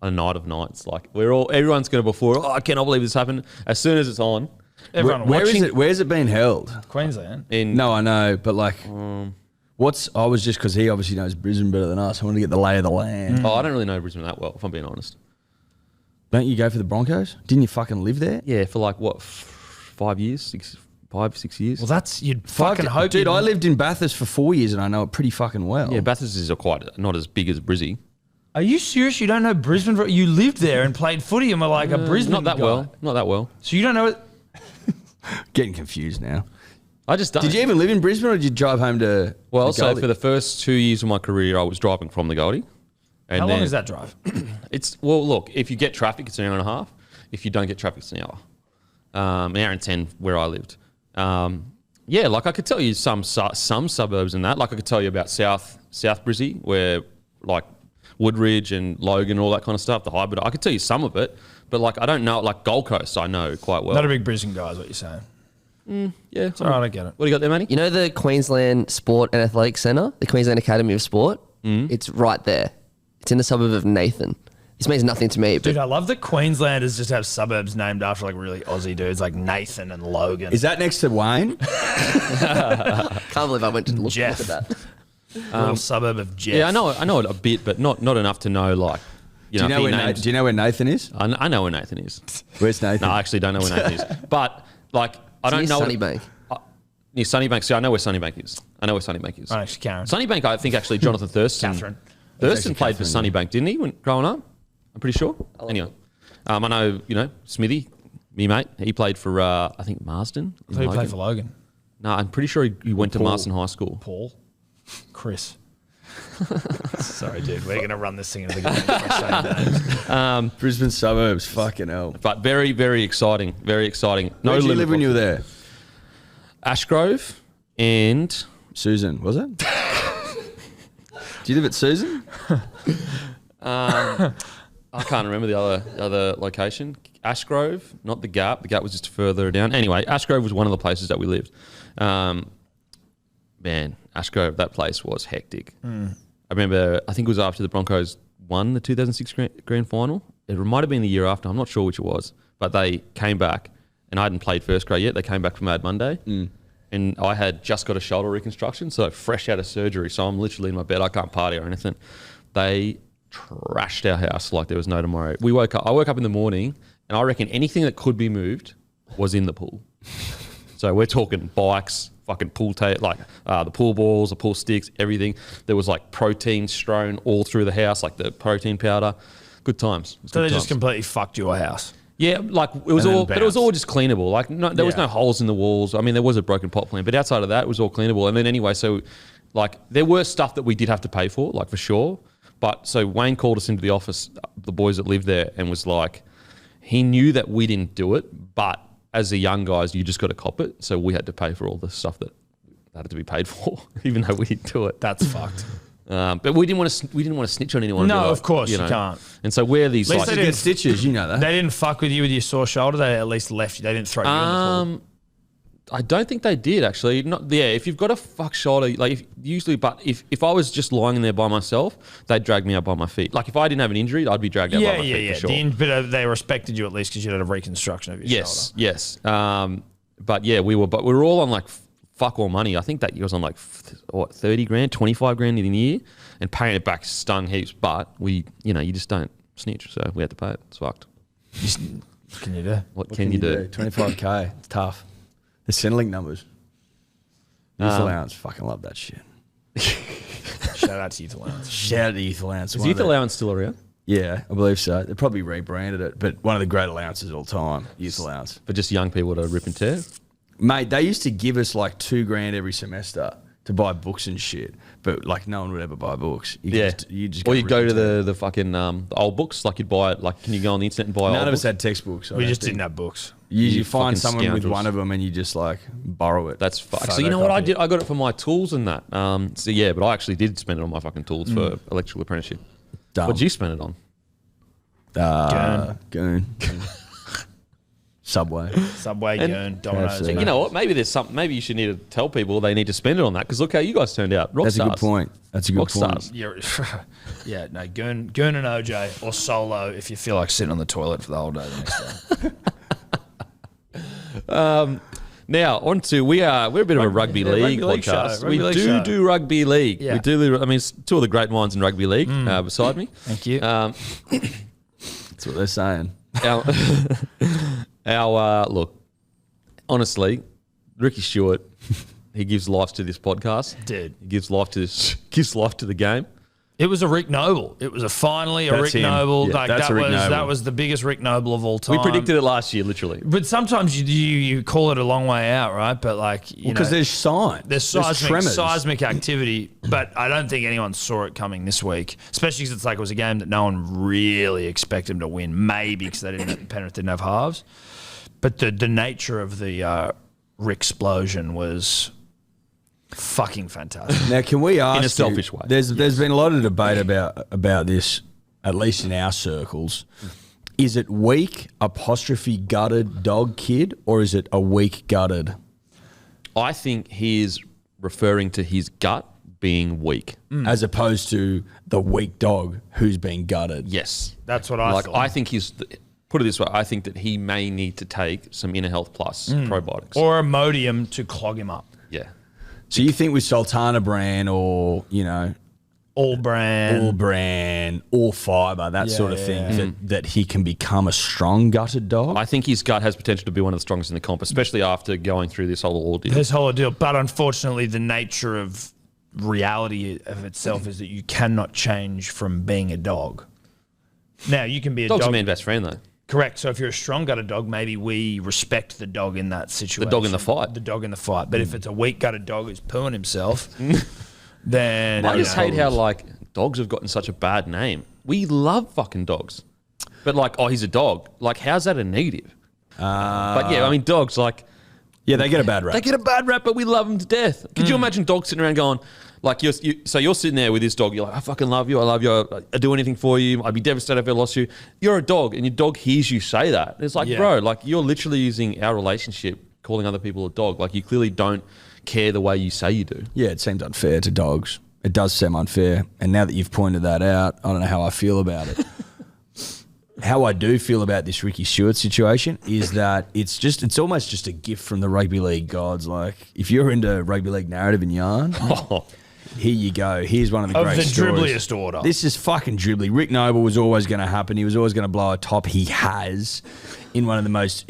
a night of nights. Like everyone's going to before. Oh, I cannot believe this happened. As soon as it's on, Everyone Where is watching it? Where's it been held? Queensland. No, I know, but like, I was just because he obviously knows Brisbane better than us. I wanted to get the lay of the land. I don't really know Brisbane that well, if I'm being honest. Don't you go for the Broncos? Didn't you fucking live there? Yeah, for like what, 5 years, 5, 6 years. Well, you'd fucking hope. Dude, you'd- I lived in Bathurst for 4 years and I know it pretty fucking well. Yeah, Bathurst is quite not as big as Brizzy. Are you serious? You don't know Brisbane? You lived there and played footy and were like a Brisbane Not that guy. well. Not that well. So you don't know it? Getting confused now. I just don't. Did you even live in Brisbane or did you drive home to Well, the so Goldie? for the first 2 years of my career, I was driving from the Goldie. And How long then is that drive? Look, if you get traffic, it's an hour and a half. If you don't get traffic, it's an hour. An hour and 10 where I lived. Yeah, like I could tell you some suburbs in that. Like I could tell you about South Brizzy, where like Woodridge and Logan, all that kind of stuff. The hybrid, I could tell you some of it, but like I don't know. Like Gold Coast, I know quite well. Not a big Brisbane guy is what you're saying. Yeah, It's all right, I get it. What do you got there, Manny? You know the Queensland Sport and Athletic Centre, the Queensland Academy of Sport? It's right there. It's in the suburb of Nathan. This means nothing to me, but Dude, I love that Queenslanders just have suburbs named after like really Aussie dudes like Nathan and Logan. Is that next to Wayne? can't believe I went to look Jeff. at that. little suburb of Jeff? Yeah, I know it a bit, but not enough to know like. Do you know where Nathan is? I know where Nathan is. Where's Nathan? No, I actually don't know where Nathan is. But like, I don't know. Sunnybank. Near Sunnybank. See, I know where Sunnybank is. I know where Sunnybank is. Oh, actually, Karen. Sunnybank, I think actually Jonathan Thurston. Catherine. Thurston played for Sunnybank, didn't he, when growing up? I'm pretty sure. Anyway, I know, Smithy, me mate, he played for, I think, Marsden. Who Logan. played for Logan? No, I'm pretty sure he went to Marsden High School. Paul? Chris? Sorry, dude. We're going to run this thing into the game for saying names. Brisbane suburbs. Fucking hell. But very, very exciting. Very exciting. Where did you limit live when you were boxing. there? Ashgrove and... Susan, was it? Do you live at Susan? I can't remember the other location. Ashgrove, not the Gap. The Gap was just further down. Anyway, Ashgrove was one of the places that we lived. Man, Ashgrove, that place was hectic. I remember, I think it was after the Broncos won the 2006 grand final. It might have been the year after. I'm not sure which it was. But they came back, and I hadn't played first grade yet. They came back from Mad Monday. And I had just got a shoulder reconstruction, so fresh out of surgery. So I'm literally in my bed. I can't party or anything. They trashed our house like there was no tomorrow. I woke up in the morning, and I reckon anything that could be moved was in the pool. So we're talking bikes, fucking pool the pool balls, the pool sticks, everything. There was like protein strewn all through the house, like the protein powder. Good times. So they just completely fucked your house. Yeah, like it was all, but it was all just cleanable. Like there was no holes in the walls. I mean, there was a broken pot plant, but outside of that, it was all cleanable. And then anyway, so like there were stuff that we did have to pay for, like for sure. But so Wayne called us into the office, the boys that lived there, and was like, he knew that we didn't do it, but as the young guys, you just got to cop it. So we had to pay for all the stuff that had to be paid for, even though we didn't do it. That's fucked. But we didn't want to snitch on anyone. No, like, of course you can't. And so we're these At least like they Get stitches, you know that. They didn't fuck with you with your sore shoulder. They at least left you. They didn't throw you in the pool. I don't think they did actually. If you've got a fuck shoulder, like if I was just lying in there by myself, they'd drag me out by my feet. Like if I didn't have an injury, I'd be dragged out by my feet for sure. But they respected you at least because you had a reconstruction of your shoulder. Yes. But yeah, we were all on like fuck all money. I think that year was on like 30 grand, 25 grand in a year, and paying it back stung heaps. But you just don't snitch, so we had to pay it. It's fucked. Can you do? What can you do? 25K. It's tough. The Centrelink numbers. Youth allowance. Fucking love that shit. Shout out to Youth Allowance. Shout out to Youth allowance. Is youth allowance still around? Yeah, I believe so. They probably rebranded it, but one of the great allowances of all time, Youth allowance. For just young people to rip and tear? Mate, they used to give us like $2,000 every semester to buy books and shit, but like no one would ever buy books. You just or you'd go to the fucking the old books, like you'd buy it. Like, can you go on the internet and buy? None old of us books? had textbooks. We just didn't have books. You find fucking someone with scoundrels. one of them and you just like borrow it. That's fucked. So you know what I did? I got it for my tools and that. So yeah, but I actually did spend it on my fucking tools for electrical apprenticeship. dumb. What did you spend it on? Goon. Subway. Subway, Goon, Domino's. Absolutely. You know what? Maybe there's something. Maybe you should need to tell people they need to spend it on that because look how you guys turned out. Rock That's stars. a good point. That's a good Rock point. stars. Yeah, no, Goon and OJ or Solo if you feel like sitting on the toilet for the whole day the next day. Now on to we're a bit of a rugby league podcast. Rugby league show. Do rugby league. Yeah. We do. I mean, it's two of the great minds in rugby league beside me. Thank you. That's what they're saying. Our look, honestly, Ricky Stewart, he gives life to this podcast. Dude. He gives life to this. Gives life to the game. It was a Rick Noble. It was finally a That's Rick him. Noble. Yeah, like that's a Rick Noble. that was the biggest Rick Noble of all time. We predicted it last year, literally. But sometimes you call it a long way out, right? But like Because there's sign. there's tremors. seismic activity, but I don't think anyone saw it coming this week, especially because it's like it was a game that no one really expected them to win. Maybe because Penrith didn't have halves, but the nature of the Rick explosion was Fucking fantastic. Now, can we ask In a you- selfish way. There's been a lot of debate about this, at least in our circles. Is it weak apostrophe gutted dog kid, or is it a weak gutted? I think he is referring to his gut being weak. As opposed to the weak dog who's been gutted. Yes. That's what I thought. I think put it this way, I think that he may need to take some Inner Health Plus probiotics. Or Imodium to clog him up. Yeah. So you think with Sultana brand or, All brand. all fibre, that sort of thing, that he can become a strong gutted dog? I think his gut has potential to be one of the strongest in the comp, especially after going through this whole ordeal. This whole ordeal. But unfortunately, the nature of reality of itself is that you cannot change from being a dog. Now, you can be a Dog's dog. a man's best friend, though. Correct. So if you're a strong gutted dog, maybe we respect the dog in that situation. dog in the fight. The dog in the fight. But if it's a weak gutted dog who's pooing himself, then I just hate how dogs have gotten such a bad name. We love fucking dogs, but he's a dog. How's that a negative? But yeah, I mean, dogs Yeah, they get a bad rap. they get a bad rap, but we love them to death. Could you imagine dogs sitting around going, you're sitting there with this dog, you're like, I fucking love you, I love you, I'd do anything for you, I'd be devastated if I lost you. You're a dog, and your dog hears you say that. It's like, bro, you're literally using our relationship, calling other people a dog. You clearly don't care the way you say you do. Yeah, it seems unfair to dogs. It does seem unfair. And now that you've pointed that out, I don't know how I feel about it. How I do feel about this Ricky Stewart situation is that it's almost just a gift from the rugby league gods. If you're into rugby league narrative and yarn, here you go. Here's one of the great stories. Of the dribbliest order. This is fucking dribbly. Rick Noble was always going to happen. He was always going to blow a top. He has, in one of the most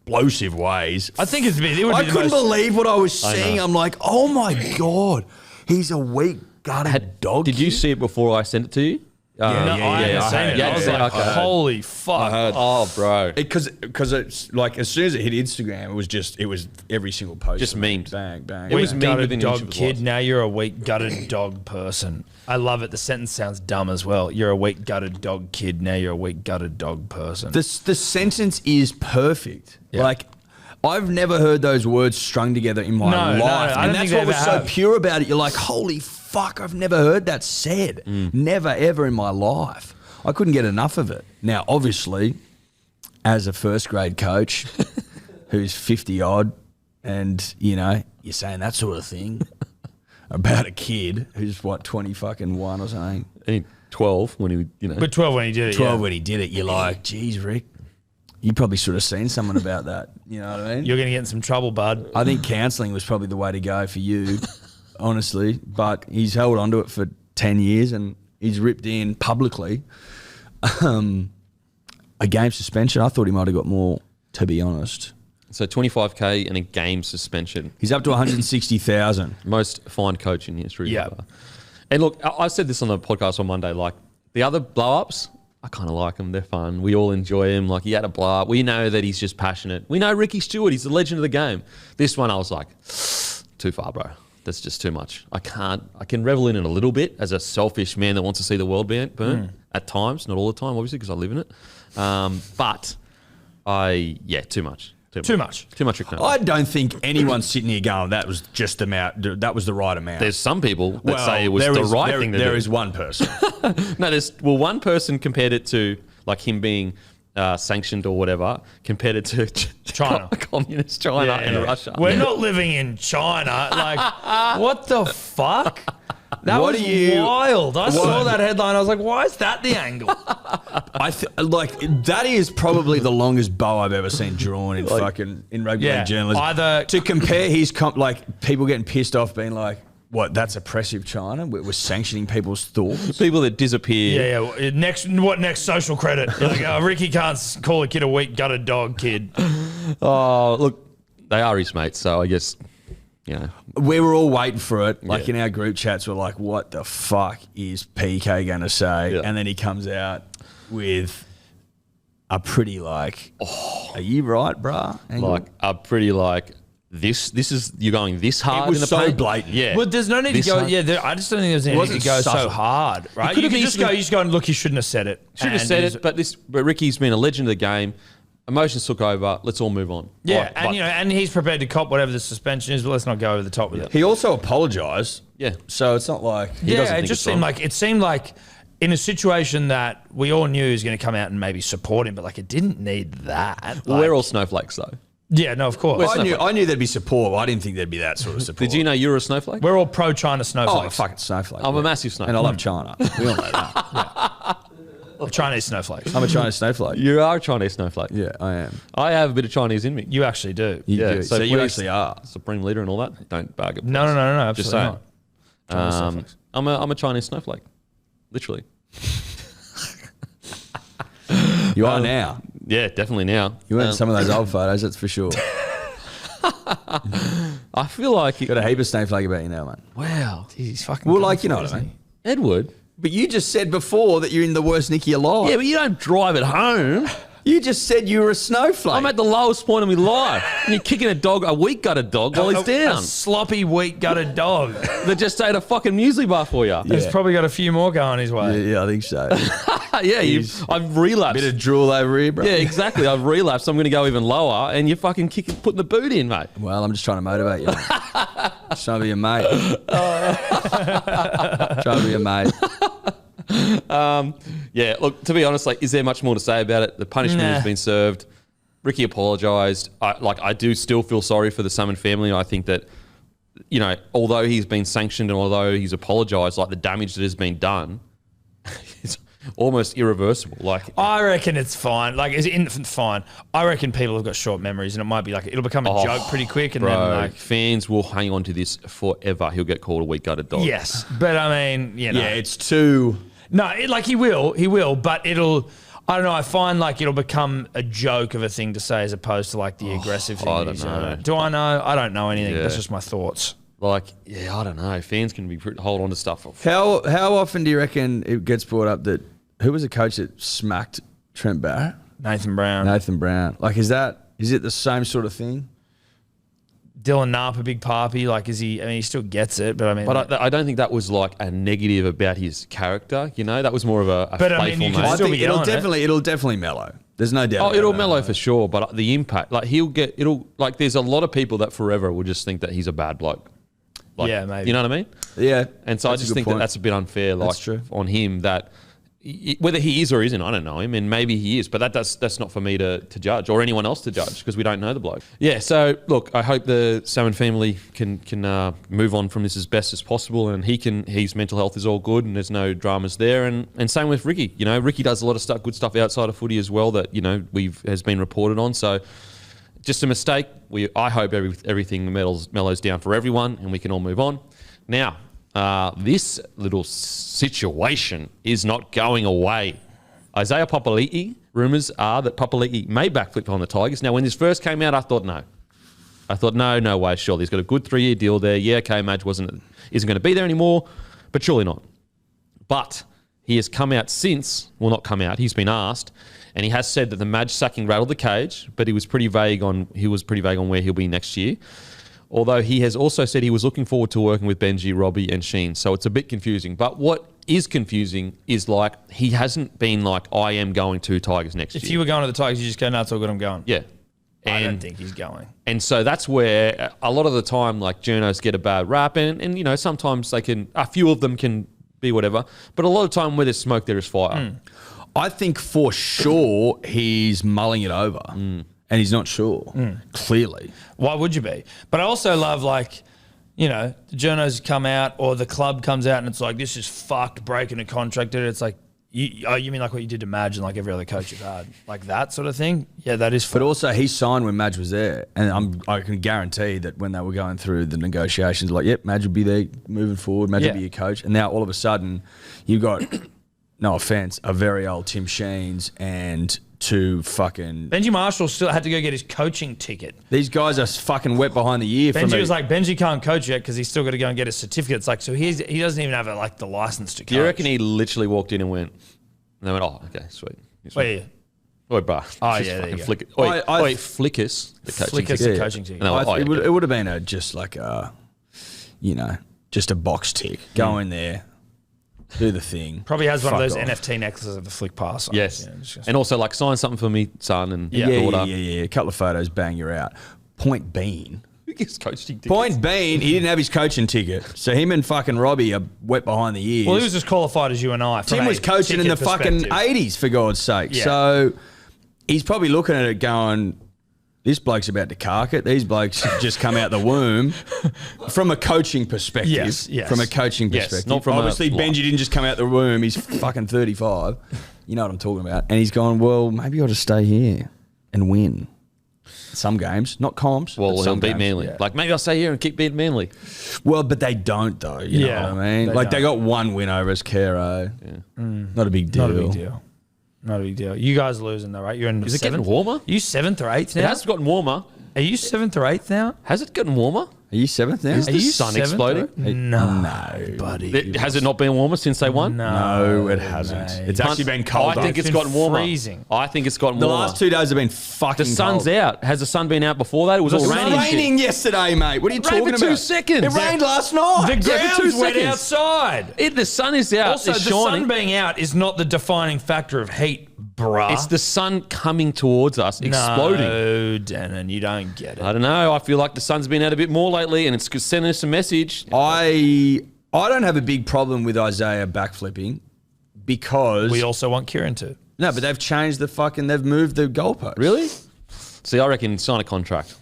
explosive ways. I think it would be I the couldn't most, believe what I was seeing. I'm like, oh my God, he's a weak gutted dog. Did you see it before I sent it to you? I hadn't seen it. Yeah, I was like, holy fuck. Oh, bro. Because it's as soon as it hit Instagram, it was every single post. Just memed. Bang, bang. It was Weak memed gutted within dog inch of his kid. life. Now you're a weak gutted dog person. I love it. The sentence sounds dumb as well. You're a weak gutted dog kid. Now you're a weak gutted dog person. The sentence is perfect. Yeah. I've never heard those words strung together in my No, life. I And don't that's think what they was ever so have. pure about it. You're like, holy fuck, I've never heard that said. Never, ever in my life. I couldn't get enough of it. Now, obviously, as a first grade coach who's 50 odd and, you're saying that sort of thing about a kid who's 20 fucking one or something. And 12 when he, But 12 when he did it. 12 when he did it, you're like, geez, Rick, you probably should have seen someone about that. You know what I mean? You're going to get in some trouble, bud. I think counselling was probably the way to go for you, honestly. But he's held onto it for 10 years and he's ripped in publicly a game suspension. I thought he might have got more, to be honest. So 25K and a game suspension. He's up to 160,000. Most fined coach in history. Yeah. Ever. And look, I said this on the podcast on Monday, the other blow-ups, I kind of like them. They're fun. We all enjoy him. He had a blow-up. We know that he's just passionate. We know Ricky Stewart. He's the legend of the game. This one, I was like, too far, bro. That's just too much. I can revel in it a little bit as a selfish man that wants to see the world burn at times. Not all the time, obviously, because I live in it. But too much. Too much Rick Noble. I don't think anyone's sitting here going, that was just that was the right amount. There's some people that say it was the right thing to do. There is one person. No, one person compared it to him being sanctioned or whatever, compared it to China. Communist China and Russia. We're not living in China. What the fuck? That What was are you- wild. I saw that headline. I was like, why is that the angle? That is probably the longest bow I've ever seen drawn in in rugby league journalism. Either to compare his people getting pissed off, being like, "What? That's oppressive China. We're sanctioning people's thoughts." People that disappear. Yeah. Next social credit? You're like, Ricky can't call a kid a weak gutted dog kid. Oh, look, they are his mates, so I guess We were all waiting for it. Yeah. In our group chats, we're like, "What the fuck is PK going to say?" Yeah. And then he comes out with a pretty "Are you right, bruh?" angle. a pretty this is you're going this hard. It was in the so paint? blatant. Yeah. Well, there's no need to This go. hard? Yeah, I just don't think there's any need wasn't to go so subtle. hard, right? could You have can just go. easily- You just go and look. You shouldn't have said it. Should have And said he's- it, but Ricky's been a legend of the game. Emotions took over. Let's all move on. Yeah, and he's prepared to cop whatever the suspension is, but let's not go over the top with it. He also apologised. Yeah. So it's not like it seemed like in a situation that we all knew he was going to come out and maybe support him, but like it didn't need that. Well, we're all snowflakes though. Yeah, no, of course. I knew there'd be support, but I didn't think there'd be that sort of support. Did you know you were a snowflake? We're all pro-China snowflakes. Oh, fucking snowflake. I'm a massive snowflake. And I love China. We all know that. Chinese snowflakes. I'm a Chinese snowflake. You are a Chinese snowflake. Yeah, I am. I have a bit of Chinese in me. You actually do. You do. So you please, actually are. Supreme Leader and all that. Don't bag it. No, absolutely Just saying. not. I'm a Chinese snowflake. Literally. You are now. Yeah, definitely now. You went to some of those old photos, that's for sure. I feel like Got a heap of snowflake about you now, mate. wow. Jeez, he's fucking. Well, like, you know what I mean. Edward. But you just said before that you're in the worst Nicky alive. Yeah, but you don't drive it home. You just said you were a snowflake. I'm at the lowest point of my life. And you're kicking a weak gutted dog while he's down. A sloppy, weak gutted dog. That just ate a fucking muesli bar for you. He's probably got a few more going his way. Yeah, I think so. I've relapsed. Bit of drool over here, bro. Yeah, exactly. I've relapsed. I'm going to go even lower, and you're fucking putting the boot in, mate. Well, I'm just trying to motivate you. Just trying to be a mate. Trying to be a mate. Yeah, look, to be honest, like, is there much more to say about it? The punishment has been served. Ricky apologised. I do still feel sorry for the Salmon family. I think that, you know, although he's been sanctioned and although he's apologised, like, the damage that has been done is almost irreversible. Like, I reckon it's fine. Like, it's fine. I reckon people have got short memories, and it might be like it'll become a joke pretty quick, and then like fans will hang on to this forever. He'll get called a weak gutted dog. yes, but I mean, you know, Yeah, it's too. no, he will, but it'll. I don't know. I find like it'll become a joke of a thing to say as opposed to like the aggressive thing. I don't know. Do I know? I don't know anything. Yeah. That's just my thoughts. Like, yeah, I don't know. Fans can hold on to stuff. How often do you reckon it gets brought up that who was the coach that smacked Trent Barrett? Nathan Brown. Nathan Brown. Like, is it the same sort of thing? Dylan Napa, big papi. Like, is he? I mean, he still gets it, but I mean, But I don't think that was like a negative about his character. You know, that was more of a But, I mean, playful you can mate. I still think be yelling it. it'll definitely mellow. There's no doubt. Oh, about it'll that. mellow for sure. But the impact, like there's a lot of people that forever will just think that he's a bad bloke. Like, Yeah, maybe. You know what I mean? Yeah. And so I that's a just good think point. that that's a bit unfair, like, That's true. on him. That whether he is or isn't, I don't know him, and maybe he is, but that's not for me to judge or anyone else to judge because we don't know the bloke. Yeah. So look, I hope the Salmon family can move on from this as best as possible, and his mental health is all good, and there's no dramas there. And same with Ricky. You know, Ricky does a lot of good stuff outside of footy as well that, you know, has been reported on. So just a mistake. I hope everything mellows down for everyone, and we can all move on. Now, this little situation is not going away. Isaiah Papali'i, rumours are that Papali'i may backflip on the Tigers. Now, when this first came out, I thought no way, surely. He's got a good 3-year deal there. Yeah, okay, Madge isn't going to be there anymore, but surely not. But he has come out since, well, not come out, he's been asked, and he has said that the Madge sacking rattled the cage, but he was pretty vague on where he'll be next year. Although he has also said he was looking forward to working with Benji, Robbie and Sheen. So it's a bit confusing. But what is confusing is, like, he hasn't been like, I am going to Tigers next year. If you were going to the Tigers, you just go, no, it's all good, I'm going. Yeah. I don't think he's going. And so that's where a lot of the time, like, journos get a bad rap. And you know, sometimes a few of them can be whatever. But a lot of time where there's smoke, there is fire. I think for sure he's mulling it over. And he's not sure, clearly. Why would you be? But I also love, like, you know, the journos come out or the club comes out and it's like, this is fucked, breaking a contract. And it's like, you mean like what you did to Madge and like every other coach you've had? Like that sort of thing? Yeah, that is fucked. But also he signed when Madge was there. And I can guarantee that when they were going through the negotiations, like, yep, Madge will be there moving forward. Madge will be your coach. And now all of a sudden you've got, no offence, a very old Tim Sheens and to fucking... Benji Marshall still had to go get his coaching ticket. These guys are fucking wet behind the ear. Benji was like, Benji can't coach yet because he's still got to go and get his certificate. It's like, so he doesn't even have the license to coach. Do you reckon he literally walked in and went, and they went, oh, okay, sweet. Where? Oi, bro. Oh, yeah, there you go. Flickers, the coaching Flickers, ticket. the coaching ticket. And they were like, it would have been just a box tick. Go in there, Do the thing. Probably has one of Fuck those off. NFT necklaces of the flick pass. Yes. You know, just- And also, like, sign something for me, son and Yeah, daughter. yeah. A couple of photos, bang, you're out. Point being. Who gives coaching tickets? Point being, he didn't have his coaching ticket. So him and fucking Robbie are wet behind the ears. Well, he was as qualified as you and I. from Tim a was coaching in the ticket fucking perspective. 80s, for God's sake. Yeah. So he's probably looking at it going, this bloke's about to cark it. These blokes just come out the womb from a coaching perspective. Yes. From a coaching Yes, perspective. not from a Obviously, life. Benji didn't just come out the womb. He's fucking 35. You know what I'm talking about. And he's gone, well, maybe I'll just stay here and win. Some games, not comps. Well, but he'll some beat games. Manly. yeah. Like, maybe I'll stay here and keep beating Manly. Well, but they don't, though. You Yeah, know what I mean? they Like, they don't. got one win over us, Caro. Not a big deal. Not a big deal. Not a big deal. You guys are losing though, right? You're in Is it seventh. getting warmer? Are you 7th or 8th It now? has gotten warmer. Are you 7th or 8th now? Has it gotten warmer? Are you 7th now? Is Are the you sun 7th exploding? or- No, buddy. Has it not been warmer since they won? No, it hasn't. mate. It's actually been colder. I think it's been gotten warmer. freezing. I think it's gotten the warmer. last 2 days have been fucking The sun's cold. out. Has the sun been out before that? It was It all was raining. and shit. raining yesterday, mate. What are you It rained talking for 2 about? seconds. It rained last night. The Yeah, for 2 ground's wet seconds. outside. The sun is out. Also, it's the shining. sun being out is not the defining factor of heat, bruh. It's the sun coming towards us, exploding. No, Denon, you don't get it. I don't know. I feel like the sun's been out a bit more lately, and it's sending us a message. I don't have a big problem with Isaiah backflipping because We also want Kieran to. no, but they've changed they've moved the goalpost. Really? See, I reckon sign a contract.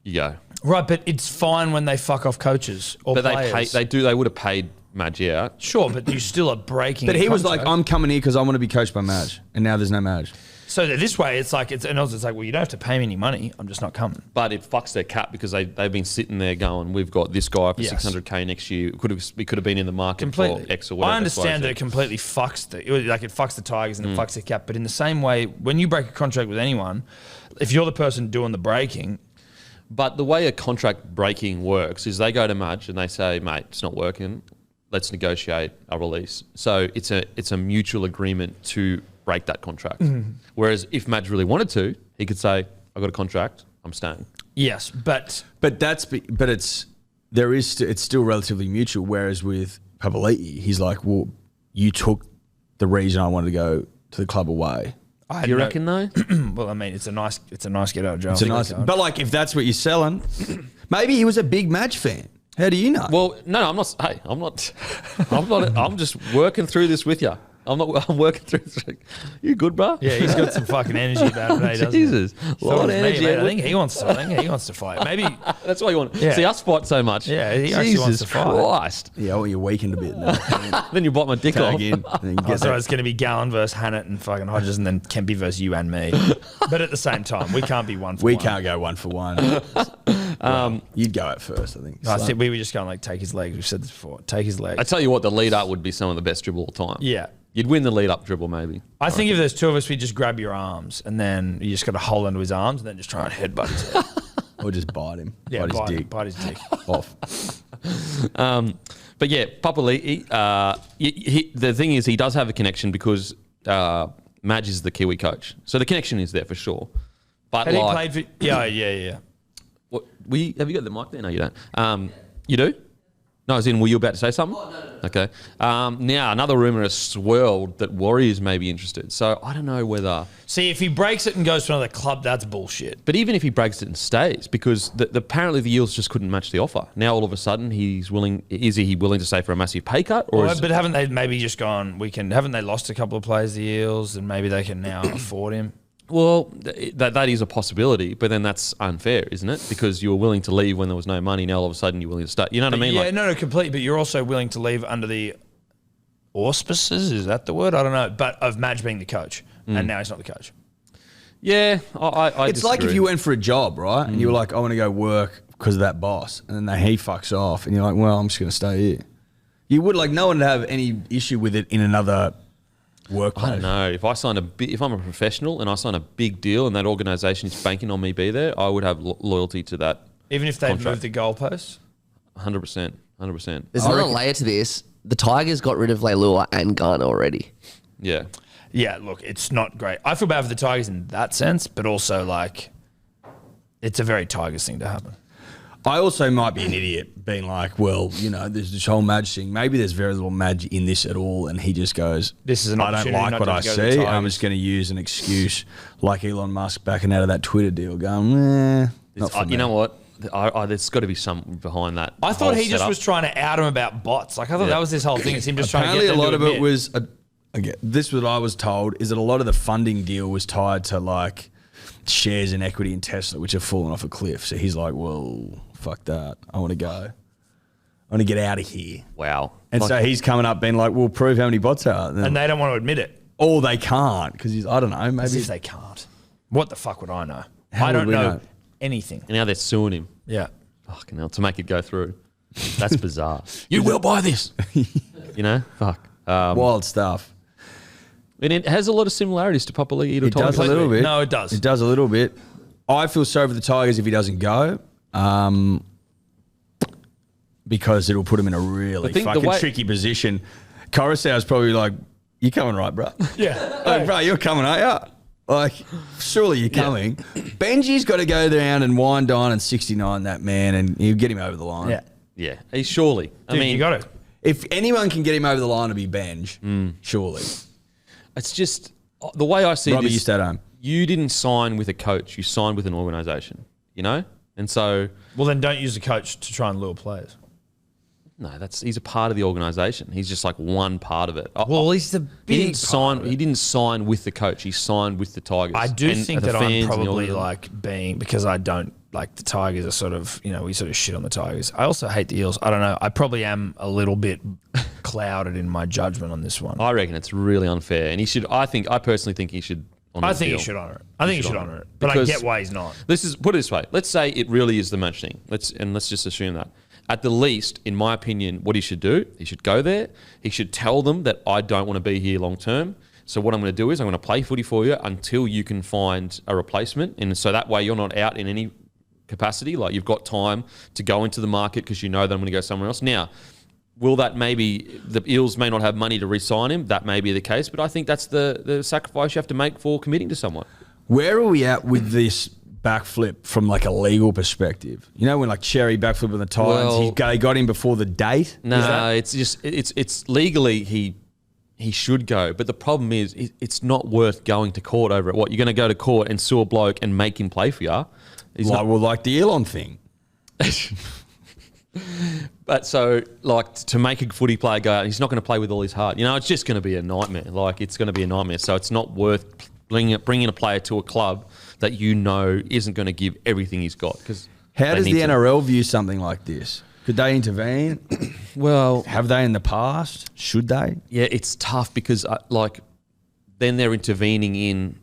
You go. Right, but it's fine when they fuck off coaches or But players. they would have paid Madge out. Sure, but you still are breaking. But a he was like, contract. I'm coming here because I want to be coached by Madge, and now there's no Madge. So that this way, it's like and also it's like, well, you don't have to pay me any money. I'm just not coming. But it fucks their cap because they've been sitting there going, we've got this guy for Yes. 600K next year. We could have been in the market Completely. for X or whatever. I understand that it completely fucks it fucks the Tigers and it fucks the cap. But in the same way, when you break a contract with anyone, if you're the person doing the breaking, But the way a contract breaking works is they go to Madge and they say, mate, it's not working. Let's negotiate a release. So it's a mutual agreement to break that contract. Whereas if Madge really wanted to, he could say, I've got a contract, I'm staying. yes, but It's still relatively mutual. Whereas with Papali'i, he's like, well, you took the reason I wanted to go to the club away. I Do you reckon though? Well, I mean, it's a nice get out of jail. It's a nice, but like if that's what you're selling, maybe he was a big Madge fan. How do you know? Well, no, I'm not. Hey, I'm not. I'm just working through this with you. I'm working through this. You good, bro? Yeah, he's got some fucking energy about it, mate, doesn't Jesus, he? a lot of does me, energy. mate. I think he wants to fight. Maybe. That's why you want to Yeah. see us fight so much. Yeah, he actually Jesus wants to fight. Christ. yeah, well, you're weakened a bit now. Then you bite my dick off. Tag in, and then you get So that. it's going to be Gallen versus Hannant and fucking Hodges, and then Kempy versus you and me. But at the same time, we can't be one for We one. can't go one for one. You'd go at first, I think. I think we were just going like take his legs. We've said this before. Take his legs. I tell you what, the lead up would be some of the best dribble of all time. Yeah. You'd win the lead up dribble maybe. I think if there's two of us, we just grab your arms and then you just got to hold onto his arms and then just try and headbutt his head. Or just bite him. Yeah, bite his dick bite his dick. off. But yeah, Papali'i, the thing is he does have a connection because Madge is the Kiwi coach. So the connection is there for sure. But Had he like, played for? Yeah. what, have you got the mic there? No, you don't. You do? No, as in, were you about to say something? Oh, no. Okay. Now, another rumour has swirled that Warriors may be interested. So I don't know whether... See, if he breaks it and goes to another club, that's bullshit. But even if he breaks it and stays, because apparently the Eels just couldn't match the offer. Now all of a sudden he's willing... Is he willing to stay for a massive pay cut? Or But haven't they maybe just gone, haven't they lost a couple of players, the Eels, and maybe they can now afford him? Well, that is a possibility, but then that's unfair, isn't it? Because you were willing to leave when there was no money. Now all of a sudden you're willing to stay. You know what I mean? Yeah, no, completely. But you're also willing to leave under the auspices, is that the word? I don't know. But of Madge being the coach, and now he's not the coach. Yeah, I It's like if disagree. you went for a job, right? And you were like, I want to go work because of that boss. And then he fucks off. And you're like, well, I'm just going to stay here. You would like no one would have any issue with it in another workplace. I don't know. If I'm a professional and I sign a big deal and that organisation is banking on me be there, I would have loyalty to that. Even if they've Contract. moved the goalposts? 100%. 100%. There's another layer to this. The Tigers got rid of Leilua and Garner already. Yeah. Yeah, look, it's not great. I feel bad for the Tigers in that sense, but also like it's a very Tigers thing to happen. I also might be an idiot being like, well, you know, there's this whole Madge thing. Maybe there's very little Madge in this at all. And he just goes, This is an I don't opportunity like not what to I go to the see. Tigers. I'm just going to use an excuse like Elon Musk backing out of that Twitter deal going, not for me. You know what? There's got to be something behind that. I thought whole he just setup. was trying to out him about bots. Like I thought that was this whole thing. It's him just Apparently trying to get them a lot to of it admit. was, again, this is what I was told, is that a lot of the funding deal was tied to like shares and equity in Tesla, which have fallen off a cliff. So he's like, well, fuck that. I want to go. I want to get out of here. Wow. And so he's coming up being like, we'll prove how many bots are. And they don't want to admit it. Or they can't because he's, I don't know, As maybe. if they can't. What the fuck would I know? How I would don't we know know? anything. And now they're suing him. Yeah. Fucking hell, to make it go through. That's bizarre. You will buy this. You know? Fuck. Wild stuff. And it has a lot of similarities to Papali'i. It does a little bit. No, it does. It does a little bit. I feel sorry for the Tigers if he doesn't go. Because it'll put him in a really fucking tricky position. Coruscant's probably like, you coming right, bro? Yeah. Like, bro, you're coming, aren't you? Like, surely you're coming. Benji's got to go down and wind dine and 69 that man, and you get him over the line. Yeah. Yeah, he's surely. I Dude, mean, you got it. If anyone can get him over the line, it'll be Benj. Surely. it's just the way I see Robbie, this. you stayed home. You didn't sign with a coach. You signed with an organisation. You know, and so Well, then don't use the coach to try and lure players. no, he's a part of the organisation. He's just like one part of it. Well, he's the He big didn't sign. part of it. He didn't sign with the coach. He signed with the Tigers. I do and think the that fans I'm and the probably organisation. like being, because I don't like the Tigers are sort of, you know, we sort of shit on the Tigers. I also hate the Eels. I don't know. I probably am a little bit clouded in my judgment on this one. I reckon it's really unfair, and he should. I personally think he should. I think he should honour it. I think he should honour it. But I Because- get why he's not. Put it this way. Let's say it really is the match thing. Let's just assume that. At the least, in my opinion, what he should do, he should go there. He should tell them that I don't want to be here long term. So what I'm going to do is I'm going to play footy for you until you can find a replacement. And so that way you're not out in any capacity. Like you've got time to go into the market because you know that I'm going to go somewhere else. Now, will that maybe, the Eels may not have money to re-sign him. That may be the case. But I think that's the sacrifice you have to make for committing to someone. Where are we at with this backflip from like a legal perspective? You know when like Cherry backflip on the Titans, Well- they got him before the date? No, it's just it's legally he should go, but the problem is it's not worth going to court over it. What, you're going to go to court and sue a bloke and make him play for you? He's Like, not. well, like the Elon thing. But so like to make a footy player go out, he's not going to play with all his heart. You know, it's just going to be a nightmare. Like it's going to be a nightmare. So it's not worth bringing a player to a club that you know isn't going to give everything he's got. Because How does the NRL view something like this? Could they intervene? Well, Have they in the past? Should they? yeah, it's tough because like then they're intervening in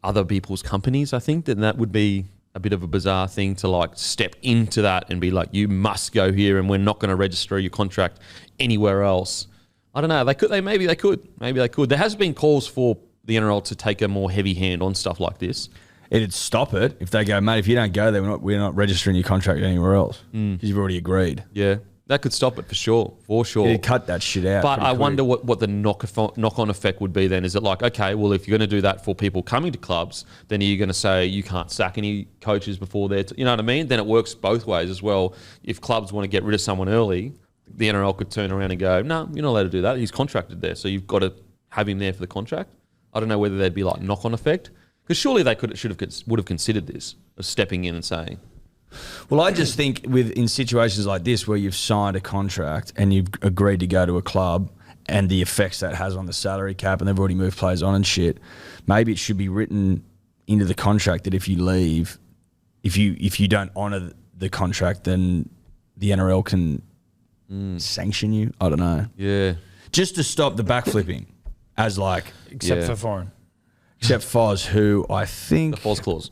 other people's companies. I think then that would be a bit of a bizarre thing to like step into that and be like, you must go here and we're not going to register your contract anywhere else. I don't know. Maybe they could. There has been calls for the NRL to take a more heavy hand on stuff like this. It'd stop it if they go, mate, if you don't go there, we're not registering your contract anywhere else because you've already agreed. Yeah, that could stop it for sure. It'd cut that shit out. But pretty I quick. wonder what the knock-on effect would be then. Is it like, okay, well, if you're going to do that for people coming to clubs, then are you going to say you can't sack any coaches before they're... You know what I mean? Then it works both ways as well. If clubs want to get rid of someone early, the NRL could turn around and go, no, you're not allowed to do that. He's contracted there, so you've got to have him there for the contract. I don't know whether there'd be like knock-on effect. Because surely they would have considered this, of stepping in and saying... Well, I just think in situations like this where you've signed a contract and you've agreed to go to a club and the effects that has on the salary cap and they've already moved players on and shit, maybe it should be written into the contract that if you leave, if you don't honour the contract, then the NRL can sanction you. I don't know. Yeah. Just to stop the backflipping as like... Except Yeah. for foreign. Except Foz, who I think The FOS clause.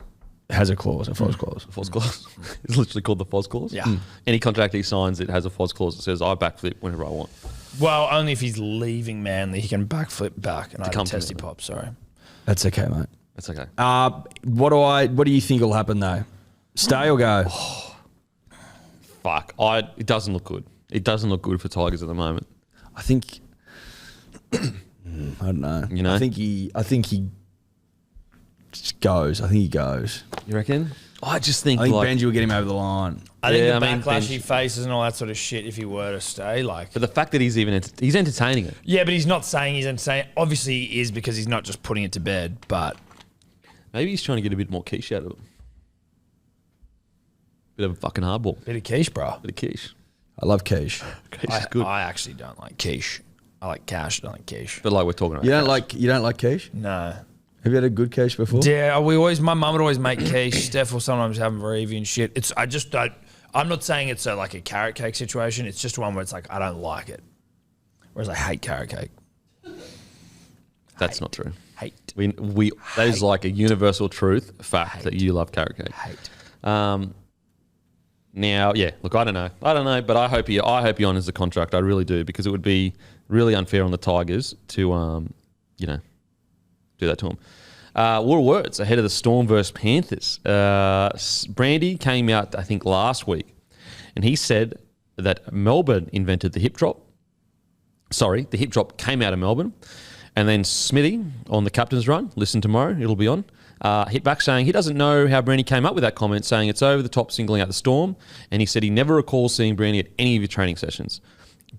has a clause, a FOZ clause. FOS clause. It's literally called the FOS clause. Yeah. Any contract he signs, it has a FOS clause that says, I backflip whenever I want. Well, only if he's leaving Manly, he can backflip back. And I had a come to testy Manly. pop, sorry. That's okay, mate. That's okay. What do you think will happen though? Stay or go? Fuck. It doesn't look good. It doesn't look good for Tigers at the moment. I think I don't know. You know? I think he just goes. I think he goes. You reckon? I just think I think like, Benji will get him over the line. I think Yeah, the I mean, backlash he Benji- faces and all that sort of shit, if he were to stay, like. but the fact that he's entertaining it. Yeah, but he's not saying he's insane. Obviously, he is because he's not just putting it to bed. But Maybe he's trying to get a bit more quiche out of it. Bit of a fucking hardball. bit of quiche, bro. Bit of quiche. I love quiche. Quiche is good. I actually don't like quiche. I like cash. I don't like quiche. But like we're talking about. You don't like quiche? No. Have you had a good quiche before? Yeah, my mum would always make quiche. Steph will sometimes have them for Evie and shit. I just don't. I'm not saying it's like a carrot cake situation. It's just one where it's like I don't like it. Whereas I hate carrot cake. That's not true. Hate. That is like a universal fact that you love carrot cake. Hate. Now, yeah, look, I don't know, but I hope he honours the contract. I really do, because it would be really unfair on the Tigers to, do that to him. What words ahead of the Storm versus Panthers? Brandy came out, I think, last week, and he said that Melbourne invented the hip drop. Sorry, the hip drop came out of Melbourne. And then Smithy on the captain's run, listen tomorrow, it'll be on, hit back saying he doesn't know how Brandy came up with that comment, saying it's over the top singling out the Storm. And he said he never recalls seeing Brandy at any of your training sessions.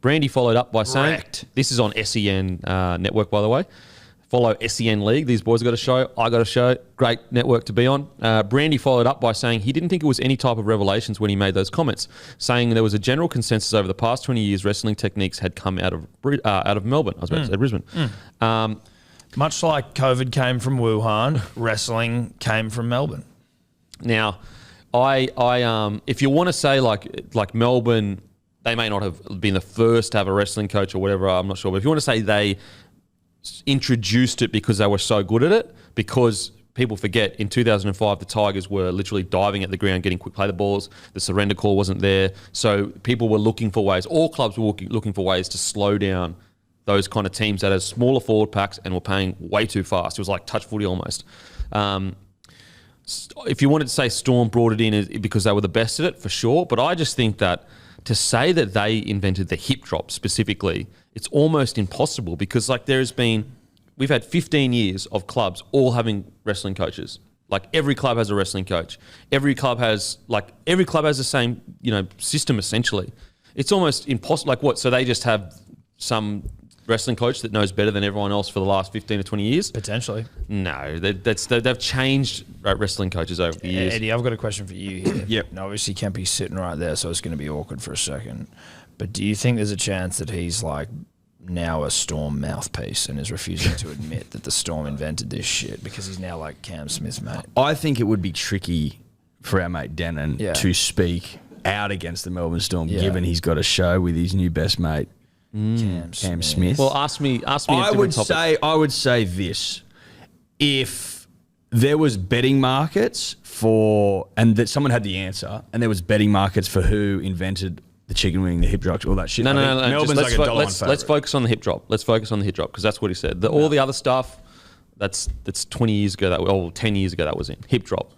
Brandy followed up by saying, this is on SEN network, by the way. Follow SEN League. These boys got a show. I got a show. Great network to be on. Brandy followed up by saying he didn't think it was any type of revelations when he made those comments, saying there was a general consensus over the past 20 years wrestling techniques had come out of Melbourne. I was about to say Brisbane. Much like COVID came from Wuhan, wrestling came from Melbourne. Now, if you want to say like Melbourne, they may not have been the first to have a wrestling coach or whatever, I'm not sure. But if you want to say they introduced it because they were so good at it, because people forget in 2005 the Tigers were literally diving at the ground, getting quick play the balls, the surrender call wasn't there, so people were looking for ways, all clubs were looking for ways to slow down those kind of teams that had smaller forward packs and were playing way too fast. It was like touch footy almost. If you wanted to say Storm brought it in because they were the best at it, for sure, but I just think that to say that they invented the hip drop specifically, it's almost impossible, because like we've had 15 years of clubs all having wrestling coaches. Like every club has a wrestling coach. Every club has the same, system essentially. It's almost impossible. Like what? So they just have some wrestling coach that knows better than everyone else for the last 15 or 20 years? Potentially. No, they've changed wrestling coaches over the years. Eddie, I've got a question for you here. Yep. Now, obviously, Kempy's sitting right there, so it's going to be awkward for a second. But do you think there's a chance that he's like now a Storm mouthpiece and is refusing to admit that the Storm invented this shit because he's now like Cam Smith's mate? I think it would be tricky for our mate Denon to speak out against the Melbourne Storm, given he's got a show with his new best mate, Cam Smith. Well, ask me. I would say this: if there was betting markets and that someone had the answer, and there was betting markets for who invented the chicken wing, the hip drop, all that shit. No. Melbourne's like let's focus on the hip drop. Let's focus on the hip drop, because that's what he said. All the other stuff, that's 20 years ago. 10 years ago that was in hip drop.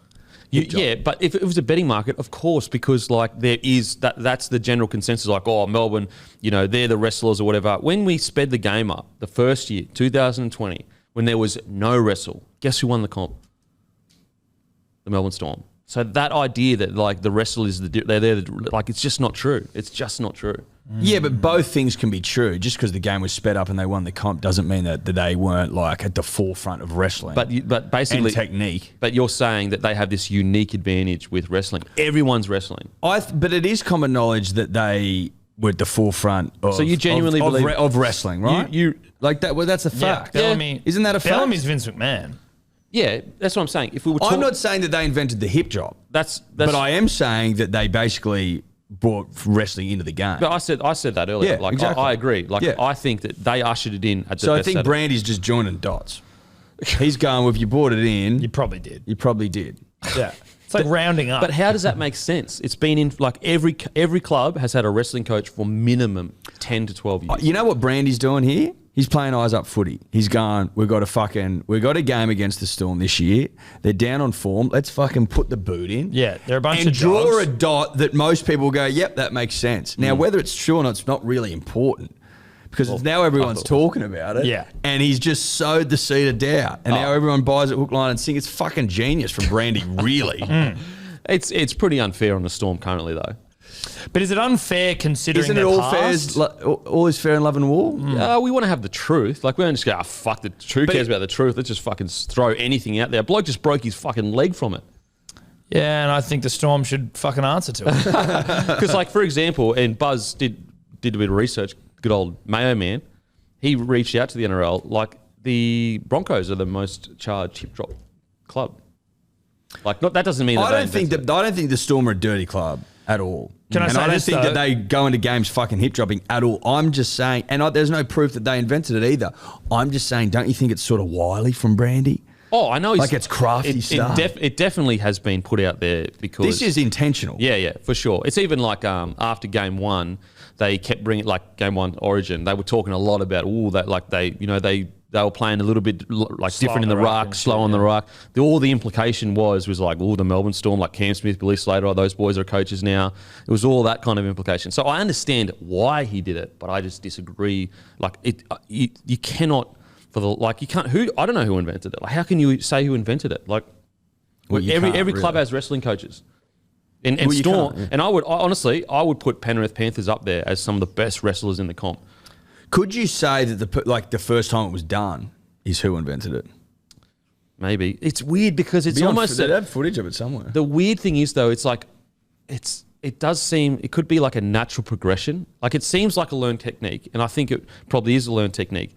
Yeah, but if it was a betting market, of course, because like there is that's the general consensus. Like, oh, Melbourne, they're the wrestlers or whatever. When we sped the game up the first year, 2020, when there was no wrestle, guess who won the comp? The Melbourne Storm. So that idea that like the wrestle is it's just not true. It's just not true. Yeah, but both things can be true. Just because the game was sped up and they won the comp doesn't mean that they weren't like at the forefront of wrestling. But basically and technique. But you're saying that they have this unique advantage with wrestling. Everyone's wrestling. But it is common knowledge that they were at the forefront of, so you genuinely believe of wrestling, right? You like that. Well, that's a fact. Bellamy, isn't that a fact? Bellamy's Vince McMahon. Yeah, that's what I'm saying. If we were, I'm not saying that they invented the hip drop. But I am saying that they basically brought wrestling into the game. But I said that earlier. Yeah, like exactly. I agree. Like I think that they ushered it in at the so best. I think Brandy's just joining dots. He's going, well, if you brought it in, You probably did. you probably did. Yeah. It's like rounding up. But how does that make sense? It's been in like every club has had a wrestling coach for minimum 10 to 12 years. You know what Brandy's doing here? He's playing eyes up footy. He's going, we've got a game against the Storm this year. They're down on form. Let's fucking put the boot in. Yeah, they're a bunch and of draw dogs. a dot that most people will go, yep, that makes sense. Now, whether it's true or not, it's not really important, because now everyone's talking about it. Yeah. And he's just sowed the seed of doubt. And now everyone buys it hook, line and sinker. It's fucking genius from Brandy, really. It's pretty unfair on the Storm currently, though. But is it unfair considering Isn't it all is fair in love and war? We want to have the truth. Like, we don't just go, fuck, who cares about the truth? Let's just fucking throw anything out there. Bloke just broke his fucking leg from it. Yeah, and I think the Storm should fucking answer to it. Because, like, for example, and Buzz did a bit of research, good old Mayo man, he reached out to the NRL, like, the Broncos are the most charged hip drop club. Like, that doesn't mean that I don't think the Storm are a dirty club at all. Can I and say I don't this, think though? that they go into games fucking hip dropping at all. I'm just saying, and there's no proof that they invented it either. I'm just saying, don't you think it's sort of wily from Brandy? Oh, I know. Like, it's crafty stuff. It definitely has been put out there because This is intentional. Yeah, for sure. It's even like after game one, they kept bringing, like, game one Origin. They were talking a lot about that, like, they were playing a little bit like Slow different in on the the ruck ruck, and slow shit, on the yeah. ruck. All the implication was like, the Melbourne Storm, like Cam Smith, Billy Slater, those boys are coaches now. It was all that kind of implication. So I understand why he did it, but I just disagree. Like, you cannot. You can't. I don't know who invented it. Like, how can you say who invented it? Like, Well, you every can't, club really. has wrestling coaches, and Well, you Storm. can't, yeah. And I would put Penrith Panthers up there as some of the best wrestlers in the comp. Could you say that the first time it was done is who invented it? Maybe it's weird because it's almost they have footage of it somewhere. the weird thing is though. It's like it does seem it could be like a natural progression. Like, it seems like a learned technique, and I think it probably is a learned technique.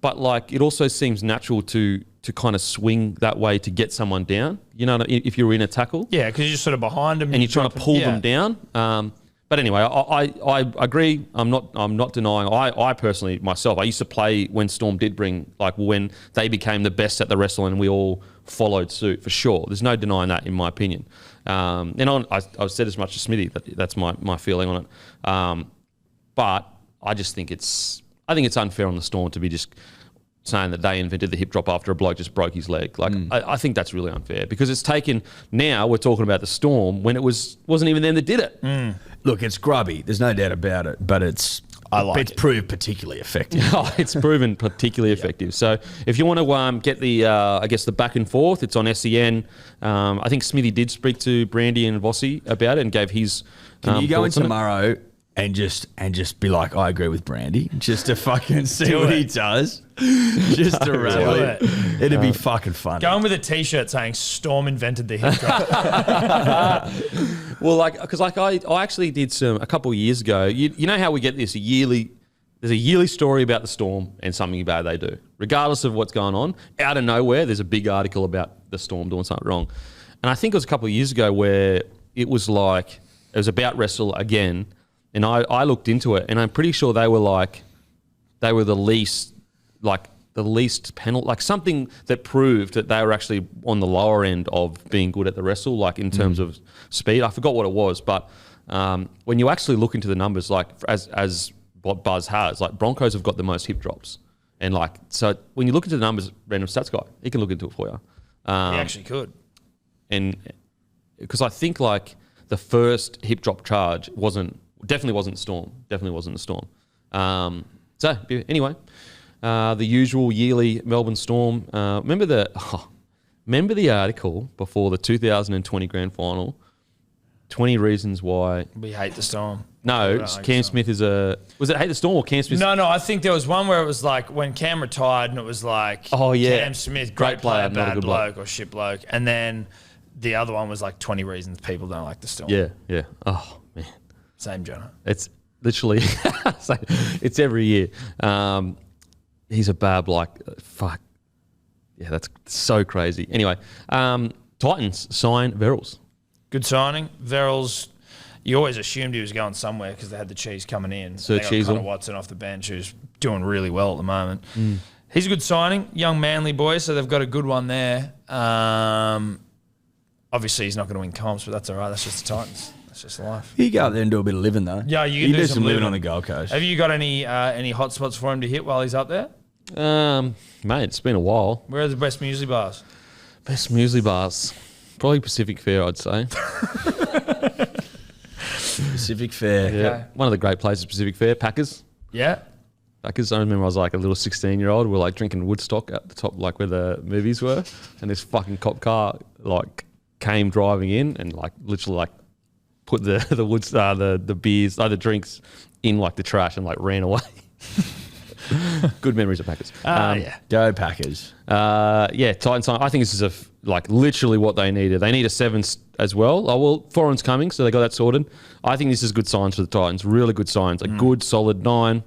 But, like, it also seems natural to kind of swing that way to get someone down. You know, if you're in a tackle. Yeah, because you're just sort of behind them. And you're trying to pull them down. But anyway, I agree. I'm not denying. I personally, myself, I used to play when Storm did when they became the best at the wrestling, and we all followed suit, for sure. There's no denying that, in my opinion. I've said as much as Smithy, that's my feeling on it. But I just think it's unfair on the Storm to be just saying that they invented the hip drop after a bloke just broke his leg. Like, I think that's really unfair because it's taken. Now we're talking about the Storm when it wasn't even them that did it. Look, it's grubby. There's no doubt about it, but it's proved particularly effective. It's proven particularly effective. So if you want to get the, the back and forth, it's on SEN. I think Smithy did speak to Brandy and Vossi about it and gave his. Can you go in thoughts on it. tomorrow and just be like, I agree with Brandy, just to fucking see what he does, just to rattle it. It'd be fucking fun. Going with a T-shirt saying "Storm invented the hip drop." Well, because I actually did a couple of years ago. You know how we get this there's a yearly story about the Storm and something bad they do, regardless of what's going on. Out of nowhere, there's a big article about the Storm doing something wrong, and I think it was a couple of years ago where it was about wrestle again. And I looked into it, and I'm pretty sure they were the least penalty, like something that proved that they were actually on the lower end of being good at the wrestle, like in terms of speed. I forgot what it was, but when you actually look into the numbers, like as what Buzz has, like Broncos have got the most hip drops, and so when you look into the numbers, random stats guy, he can look into it for you. He actually could, and because I think the first hip drop charge definitely wasn't the Storm. So anyway, the usual yearly Melbourne Storm. Remember the article before the 2020 Grand Final? 20 reasons why we hate the Storm. No, Cam Smith is was it hate the Storm or Cam Smith? No, I think there was one where it was like when Cam retired and it was like, oh yeah, Cam Smith, great player, bad bloke or shit bloke, and then the other one was like 20 reasons people don't like the Storm. Yeah. Oh man. Same, John. It's literally, it's every year. He's a bad fuck. Yeah, that's so crazy. Anyway, Titans sign Verrills. Good signing. Verrills, you always assumed he was going somewhere because they had the cheese coming in. Sir they got Cheezel. Connor Watson off the bench who's doing really well at the moment. He's a good signing. Young Manly boy, so they've got a good one there. Obviously, he's not going to win comps, but that's all right. That's just the Titans. That's just life. You go out there and do a bit of living, though. Yeah, you can do some living on the Gold Coast. Have you got any hot spots for him to hit while he's up there? Mate, it's been a while. Where are the best muesli bars? Best muesli bars. Probably Pacific Fair, I'd say. Pacific Fair. Yeah. Okay. One of the great places, Pacific Fair. Packers. Yeah. Packers. I remember I was like a little 16-year-old. We're drinking Woodstock at the top, where the movies were. And this fucking cop car, came driving in and like literally like put the woods the beers the drinks in like the trash and like ran away. Good memories of Packers. Yeah. Go Packers. Titans. I think this is like literally what they needed. They need a 7 as well. Oh well, foreign's coming, so they got that sorted. I think this is good signs for the Titans. Really good signs. A good solid 9.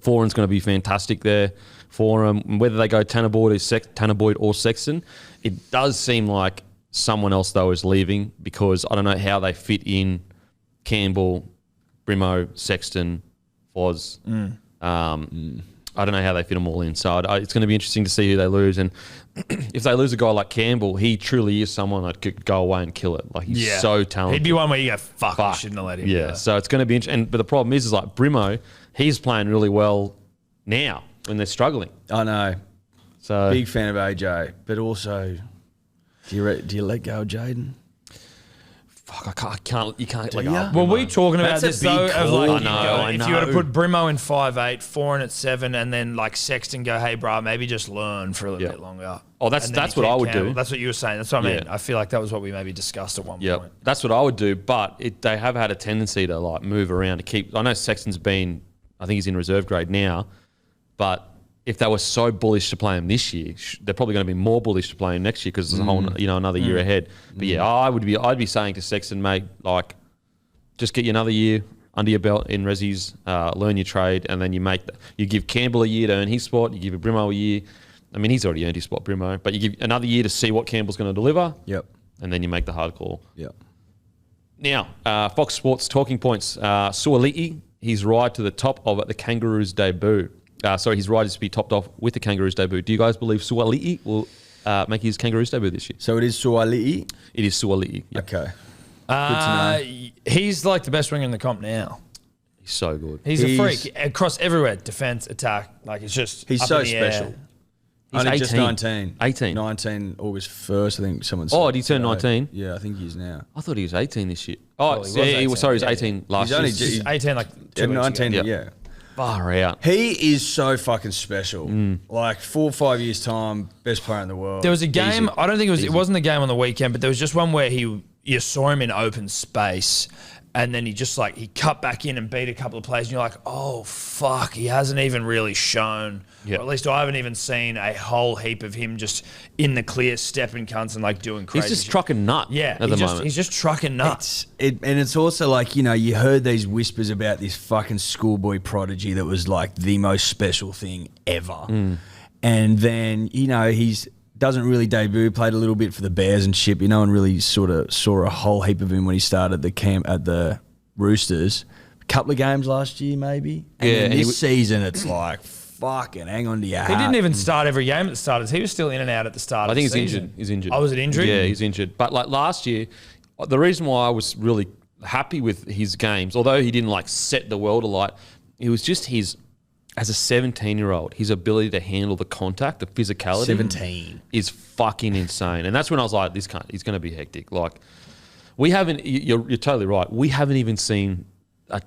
Foreign's going to be fantastic there for them. Whether they go Tanner Boyd or Sexton, it does seem like someone else though is leaving because I don't know how they fit in Campbell, Brimo, Sexton, Foz. I don't know how they fit them all in. So it's going to be interesting to see who they lose. And if they lose a guy like Campbell, he truly is someone that could go away and kill it. Like he's so talented. He'd be one where you go, fuck. I shouldn't have let him go. So it's going to be interesting. But the problem is like Brimo, he's playing really well now when they're struggling. I know. So Big fan of AJ, but also, do you let go of Jaden? Fuck, I can't. You can't. Like, ya? Well, we talking about That's this a big though of call. like I if you were to know. put Brimo in 5'8", Foreign at 7, and then like Sexton go, hey, bro, maybe just learn for a little bit longer. Oh, that's And then what you I keep would do. Campbell. That's what you were saying. That's what I mean. Yeah. I feel like that was what we maybe discussed at one Yeah, point. that's what I would do. But they have had a tendency to like move around to keep. I know Sexton's been. I think he's in reserve grade now, but if they were so bullish to play him this year, they're probably going to be more bullish to play him next year because there's a whole, another year ahead. But yeah, I'd be saying to Sexton, mate, like, just get you another year under your belt in Rezzies, learn your trade, and then you give Campbell a year to earn his spot. You give Brimo a year. I mean, he's already earned his spot, Brimo, but you give another year to see what Campbell's going to deliver. Yep. And then you make the hard call. Yep. Now, Fox Sports talking points. Suaalii, his ride to the top of the Kangaroos debut. His ride is to be topped off with the Kangaroos debut. Do you guys believe Suaalii will make his Kangaroos debut this year? So it is Suaalii? It is Suaalii. Yep. Okay. Good to know. He's like the best winger in the comp now. He's so good. He's a freak across everywhere. Defense, attack. Like it's just He's up so in the air. special. He's Only 18. just 19. 18. 19 August 1st, I think someone said. Oh, did he turn today. 19? Yeah, I think he is now. I thought he was 18 this year. Well, he was 18. He was 18 last He's year. only He's 18 like 2 weeks 19, ago. yeah. Far out. He is so fucking special. Like 4 or 5 years time, best player in the world. There was a game. Easy. I don't think it wasn't the game on the weekend, but there was just one where you saw him in open space, and then he cut back in and beat a couple of players, and you're like, oh fuck, he hasn't even really shown. Yep. Or at least I haven't even seen a whole heap of him just in the clear, stepping cunts and like doing crazy. He's just trucking nut. Yeah, at the moment. he's just trucking nuts. And it's also like, you heard these whispers about this fucking schoolboy prodigy that was like the most special thing ever. And then, he's doesn't really debut, played a little bit for the Bears and shit. No one really sort of saw a whole heap of him when he started the camp at the Roosters. A couple of games last year, maybe. And then this season, it's like, fucking hang on to your hat. He didn't even start every game at the start. He was still in and out at the start. I think of the he's season. injured. He's injured. Oh, was it injury? Yeah, he's injured. But like last year, the reason why I was really happy with his games, although he didn't like set the world alight, it was just as a 17-year-old, his ability to handle the contact, the physicality. 17. Is fucking insane. And that's when I was like, he's going to be hectic. Like, we haven't, you're totally right. We haven't even seen a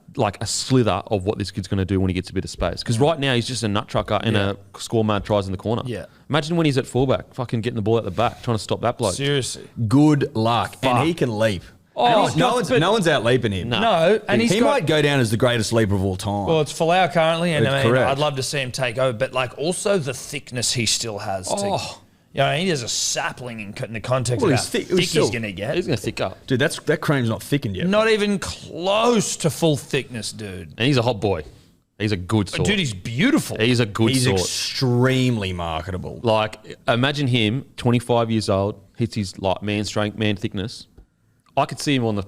slither of what this kid's going to do when he gets a bit of space. Because right now he's just a nut trucker and a score man tries in the corner. Yeah. Imagine when he's at fullback, fucking getting the ball at the back, trying to stop that bloke. Seriously. Good luck. And he can leap. Oh, no one's out leaping him. No, and He might go down as the greatest leaper of all time. Well, it's Folau currently, and I mean, Correct. I'd love to see him take over, but like also the thickness he still has. He has a sapling in the context Well, of he's how thick- thick he's still- he's going to get. He's going to thick up. Dude, that cream's not thickened yet. Not even close to full thickness, dude. And he's a hot boy. He's a good sort. Dude, he's beautiful. He's a good He's sort. extremely marketable. Like, imagine him, 25 years old, hits his like man strength, man thickness. I could see him on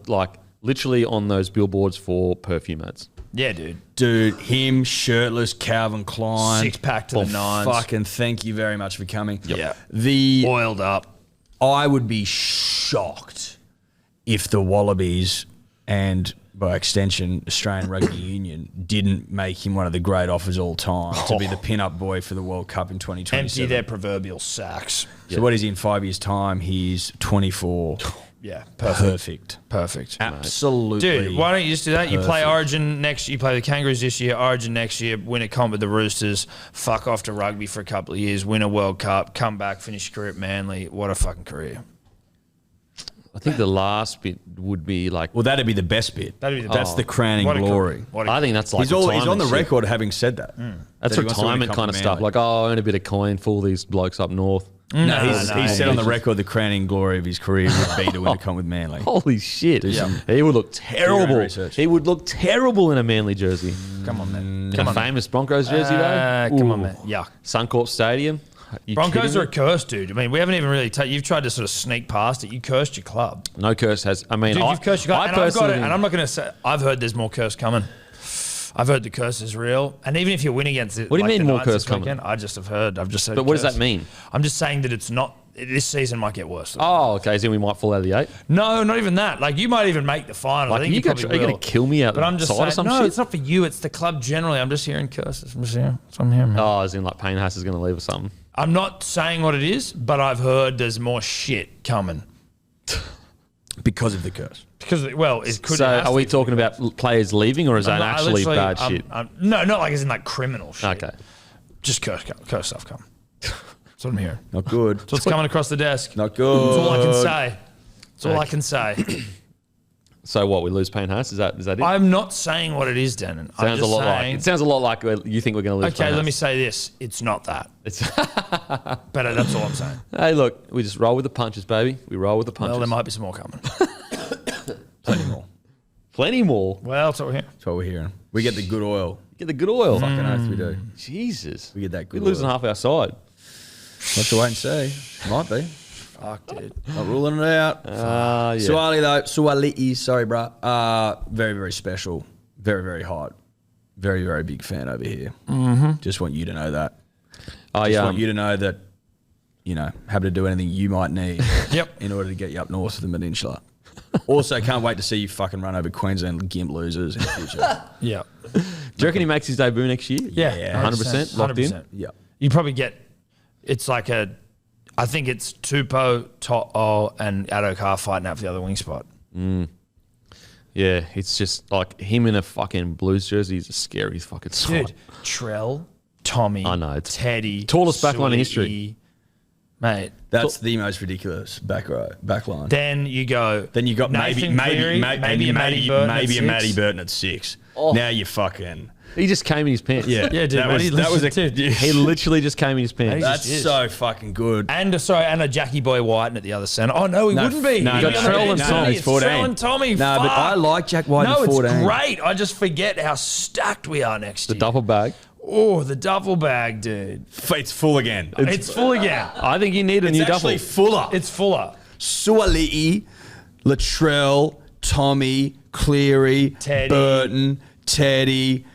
literally on those billboards for perfume ads. Yeah, dude. Dude, him, shirtless, Calvin Klein. Six-pack to the nines. Fucking thank you very much for coming. Yep. Yeah. Oiled up. I would be shocked if the Wallabies and, by extension, Australian Rugby Union didn't make him one of the great offers all time to be the pin-up boy for the World Cup in 2027. Empty their proverbial sacks. So what is he in 5 years' time? He's 24. Yeah, Perfect. Absolutely. Dude, why don't you just do that? You play Origin next year, you play the Kangaroos this year, Origin next year, win a comp with the Roosters, fuck off to rugby for a couple of years, win a World Cup, come back, finish your career at Manly. What a fucking career. I think the last bit would be like. Well, that'd be the best bit. That'd be the That's best. the crowning What a glory. I think that's like He's on retirement the shit. record having said that. That's that he wants to win a retirement cup kind of of stuff. Manly. Like, oh, I earn a bit of coin for all these blokes up north. No, he said on the he's- record the crowning glory of his career would be to win a comp with Manly. Holy shit. some- He would look terrible. research. He would look terrible in a Manly jersey. Come on, man. In a famous Broncos jersey, though. Come on, Ooh. man. Yuck. Suncorp Stadium. You Broncos kidding are a me? curse, dude. I mean, we haven't even really. You've tried to sort of sneak past it. You cursed your club. No curse has. I mean, Dude, you've cursed your club. And I've got it. think- And I'm not going to say. I've heard there's more curse coming. I've heard the curse is real. And even if you win against it, What do you like mean the more Knights curse this coming? weekend, I just have heard. I've just heard. But what does curse. that mean? I'm just saying that it's not. This season might get worse. Oh, okay. So we might fall out of the 8. No, not even that. Like you might even make the final. I Like, think you probably are you will. going to kill me out But I'm just side or saying, some no, shit? it's not for you. It's the club generally. I'm just hearing curses. I'm just hearing. That's what I'm hearing, man. Oh, as in like Payne Haas is going to leave or something. I'm not saying what it is, but I've heard there's more shit coming. Because of the curse. Because, well, it could So it has are we to. talking about players leaving or is that I actually literally- bad shit? No, not like as in like criminal shit. Okay. Just curse stuff come. That's what I'm hearing. Not good. That's what's coming across the desk. Not good. That's all I can say. That's all I can say. So what? We lose Payne Haas? Is that it? I'm not saying what it is, Denon. I'm Sounds a just lot like. saying, It sounds a lot like you think we're going to lose. okay, Payne let me Haas. say this. It's not that. It's But that's all I'm saying. hey, look, we just roll with the punches, baby. We roll with the punches. Well, there might be some more coming. Plenty more. Plenty more. Well, that's what we're hearing. That's what we're hearing. We get the good oil. Get the good oil. Fucking oath we do. Jesus. We get that good We're losing oil. half our side. We'll have to wait and see. Might be. Fuck, dude. Not ruling it out. Yeah. Suaalii though, Suaalii, sorry, bruh. Very, very special. Very, very hot. Very, very big fan over here. Mm-hmm. Just want you to know that. I Just want you to know that, you know, happy to do anything you might need Yep. in order to get you up north of the Peninsula. Also, can't wait to see you fucking run over Queensland Gimp losers in the future. Yeah. do you reckon he makes his debut next year? Yeah. 100% locked in. Yeah. You probably get, it's like I think it's Tupou, To'o, and Adokar fighting out for the other wing spot. Yeah, it's just like him in a fucking Blues jersey is a scary fucking sight. Dude, Trell, Tommy, I know, it's Teddy, tallest backline in Suaalii, history. Mate. That's the most ridiculous back line. Then you go. Then you got Nathan Cleary, maybe a Matty Burton at maybe a Matty 6. Burton at 6. Oh. Now you fucking He just came in his pants. Yeah, dude. that was He literally just came in his pants. That- that's just is. so fucking good. And a Jackie Boy White at the other centre. Oh no, he wouldn't be. No, He'd no, be on no, the Trell bench, and Tommy. wouldn't he? He's It's 14. Trell and Tommy. No, but fuck. I like Jack White No, at 14. it's great. I just forget how stacked we are next The year. duffel bag. Oh, the duffel bag, dude. It's full again. It's full again. I think you need a It's new actually duffel. fuller. It's fuller. Suaalii, Latrell, Tommy, Cleary, Teddy. Burton, Teddy,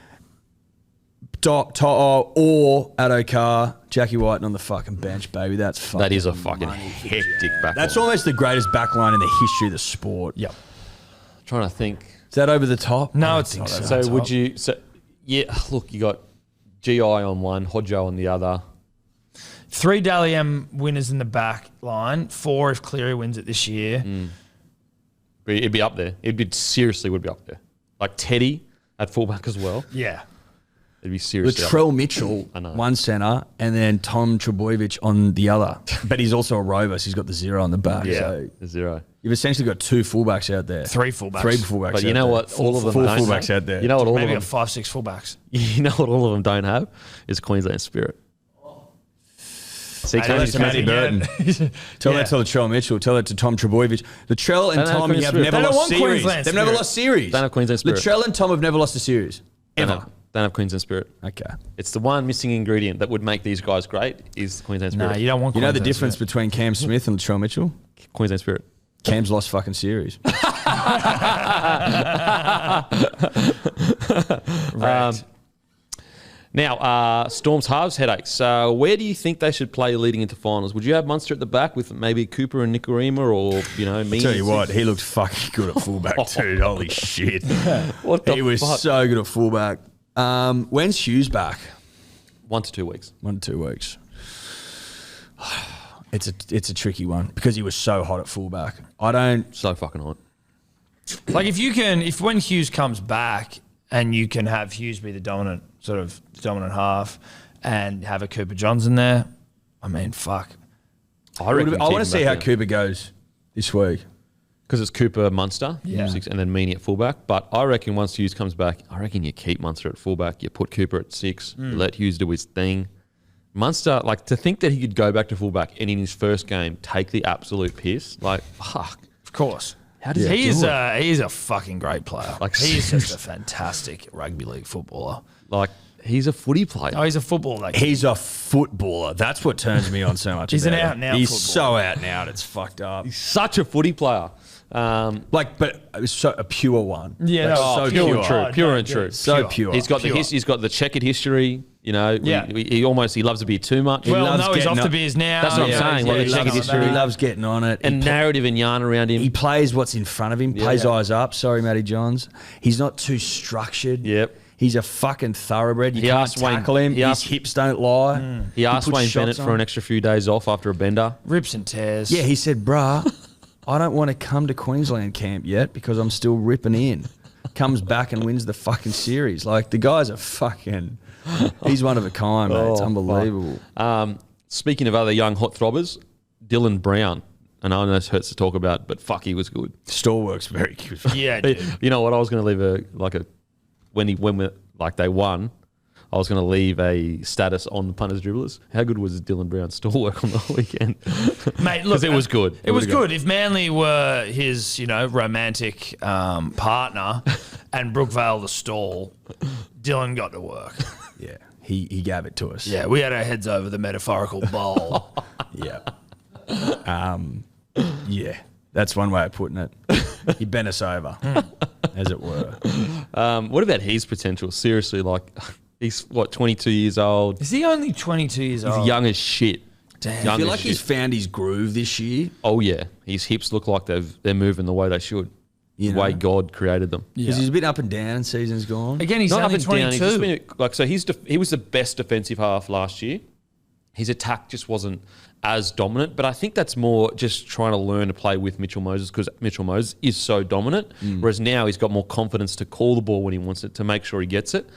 To'o, or Adokar, Jackie White on the fucking bench, baby. That's fucking That is a fucking money. hectic back. That's almost the greatest backline in the history of the sport. Yep. trying to think. Is that over the top? No, I it's think not. so. So would you? So yeah. Look, you got GI on one, Hodges on the other. 3 Dally M winners in the back line. 4 if Cleary wins it this year. It'd be up there. It'd be seriously would be up there. Like Teddy at fullback as well. Yeah. It'd be seriously. up there. Latrell Mitchell, I know. one centre, and then Tom Trebojevic on the other. But he's also a rover, so he's got the 0 on the back. Yeah, So the 0. you've essentially got 2 fullbacks out there. 3 fullbacks. 3 fullbacks But you out know there. what? All of them 4 don't fullbacks have. out there. You know what? All Maybe of a them. 5-6 fullbacks. You know what? All of them don't have is Queensland spirit. See, Tell that to Matty Burton. Tell that to Latrell Mitchell. Tell that to Tom Trebojevic. Latrell and Don't have Tommy Queensland have spirit. never They don't lost want series. Queensland They've never spirit. lost series. Don't have Queensland spirit. Latrell and Tom have never lost a series. Don't Ever. have Queensland spirit. Okay. It's the one missing ingredient that would make these guys great is Queensland spirit. Nah, you don't want You know the Queensland difference spirit. between Cam Smith and Latrell Mitchell? Queensland spirit. Cam's lost fucking series. Now, Storm's halves headaches. Where do you think they should play leading into finals? Would you have Munster at the back with maybe Cooper and Nikorima or, me? Tell you what, he looked fucking good at fullback, dude. Holy shit. What the He was fuck? so good at fullback. When's Hughes back? 1 to 2 weeks. 1 to 2 weeks. It's a tricky one because he was so hot at fullback. I don't. So fucking hot. Like if when Hughes comes back and you can have Hughes be the dominant half and have a Cooper Johnson there, I mean, fuck. I reckon I want to keep see him how back Cooper goes this week. because it's Cooper, Munster, Yeah. and then Meany at fullback. But I reckon once Hughes comes back, I reckon you keep Munster at fullback. You put Cooper at 6. You let Hughes do his thing. Munster, like to think that he could go back to fullback and in his first game take the absolute piss, like fuck. Of course. How does He he is do it? he's a fucking great player. Like, He's just a fantastic rugby league footballer. Like he's a footy player. Oh, he's a footballer. He's a footballer. That's what turns me on so much. He's an about him. out-and-out He's footballer. so out and out. It's fucked up. He's such a footy player. But so a pure one. Yeah, Like, no, so pure pure. and true. Oh, Pure no, and true. dude. So pure. He's got Pure. he's got the checkered history. You know, Yeah. he loves a bit too much. Well, loves no, he's getting off the up- beers now. That's what I'm saying, well, he, the loves, checkered history. he loves getting on it. and He narrative and yarn around him. He plays what's in front of him, plays eyes up. Sorry, Matty Johns. He's not too structured. Yep. He's a fucking thoroughbred. You He can't asked Wayne- tackle him. he His asked- hips don't lie. He asked puts Wayne shots Bennett for on. an extra few days off after a bender. Rips and tears. Yeah, he said, bruh, I don't want to come to Queensland camp yet because I'm still ripping in. Comes back and wins the fucking series. Like, the guy's a fucking... He's one of a kind, mate. It's Oh, unbelievable. Speaking of other young hot throbbers, Dylan Brown. And I know this hurts to talk about, but fuck, he was good. Storework's very good. Yeah, dude. You know what? I was going to leave when they won. I was going to leave a status on the punters dribblers. How good was Dylan Brown's stalwart on the weekend? Mate, look, Because it was good. It was good. If Manly were his, romantic partner and Brookvale the stall, Dylan got to work. Yeah, he gave it to us. Yeah, we had our heads over the metaphorical bowl. Yeah. Yeah, that's one way of putting it. He bent us over, as it were. What about his potential? Seriously, like he's 22 years old. Is he only 22 years He's old? young as shit. Damn. I Young feel as like he's shit. found his groove this year. Oh yeah, his hips look like they're moving the way they should. You The way know? God created them. Because he's a bit up and down, season's gone. Again, he's Not up only and down. 22. He's just been, like, so he was the best defensive half last year. His attack just wasn't as dominant, but I think that's more just trying to learn to play with Mitchell Moses because Mitchell Moses is so dominant. Whereas now he's got more confidence to call the ball when he wants it to make sure he gets it.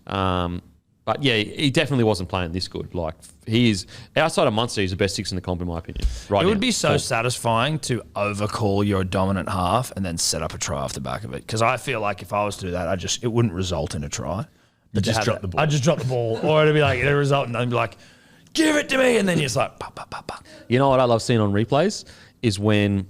But yeah, he definitely wasn't playing this good. Like he is outside of Munster, he's the best 6 in the comp in my opinion. Right, It now. would be so Cool. satisfying to overcall your dominant half and then set up a try off the back of it. Because I feel like if I was to do that, it wouldn't result in a try. But just to have drop that- the ball. I'd just drop the ball. Or it'd be like, it'd result in, I'd be like, give it to me. And then you're just like, pop, pop, pop, pop. You know what I love seeing on replays is when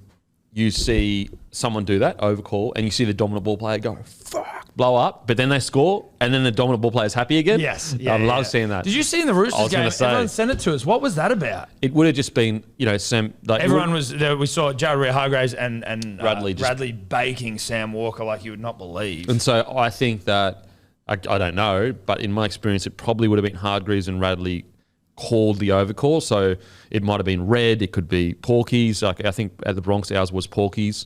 you see someone do that, overcall, and you see the dominant ball player go, fuck, blow up, but then they score, and then the dominant ball player's happy again. Yes. I love seeing that. Did you see in the I Roosters was gonna game? say. Everyone sent it to us. What was that about? It would have just been, Sam. Like Everyone was there. We saw Jared Rea-Hargraves and Radley Radley, just- baking Sam Walker like you would not believe. And so I think that, I don't know, but in my experience, it probably would have been Hargreaves and Radley called the overcall. So it might have been red. It could be Porkies. Like I think at the Bronx, ours was Porkies.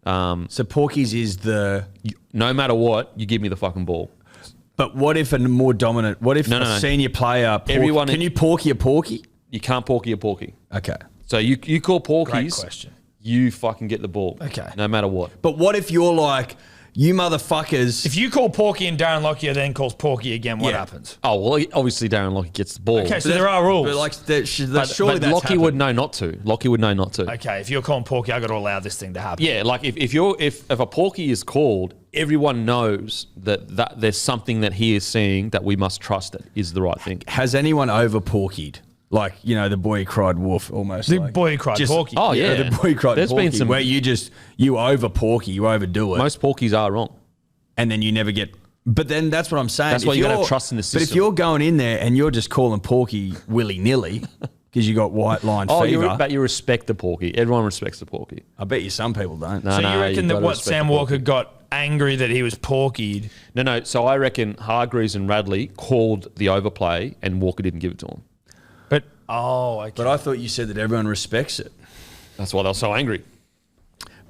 So Porky's is the... No matter what, you give me the fucking ball. But what if a more dominant... What if No, a no, no. senior player... Everyone Can in- you Porky a Porky? You can't Porky a Porky. Okay. So you call Porkies. Great question. You fucking get the ball. Okay. No matter what. But what if you're like, you motherfuckers... If you call Porky and Darren Lockyer then calls Porky again, what Yeah. happens? Oh, well, obviously Darren Lockie gets the ball. Okay, so there are rules. But like, surely but that's Lockie happened. would know not to. Lockie would know not to. Okay, if you're calling Porky, I got to allow this thing to happen. Yeah, like if a Porky is called, everyone knows that there's something that he is seeing that we must trust that is the right thing. Has anyone over Porkied? Like, the boy who cried wolf almost. The like, boy who cried Porky. Oh, yeah. The boy who cried There's Porky, been some- where you over Porky, you overdo it. Most Porkies are wrong. And then you never get... But then that's what I'm saying. That's why If you gotta you're- trust in the But if system. you're going in there and you're just calling Porky willy-nilly because you got white line fever, But you respect the Porky. Everyone respects the Porky. I bet you some people don't. So you reckon you've that gotta what respect Sam the Walker Porky. got angry that he was Porkied? No. So I reckon Hargreaves and Radley called the overplay and Walker didn't give it to him. But, okay. But I thought you said that everyone respects it. That's why they were so angry.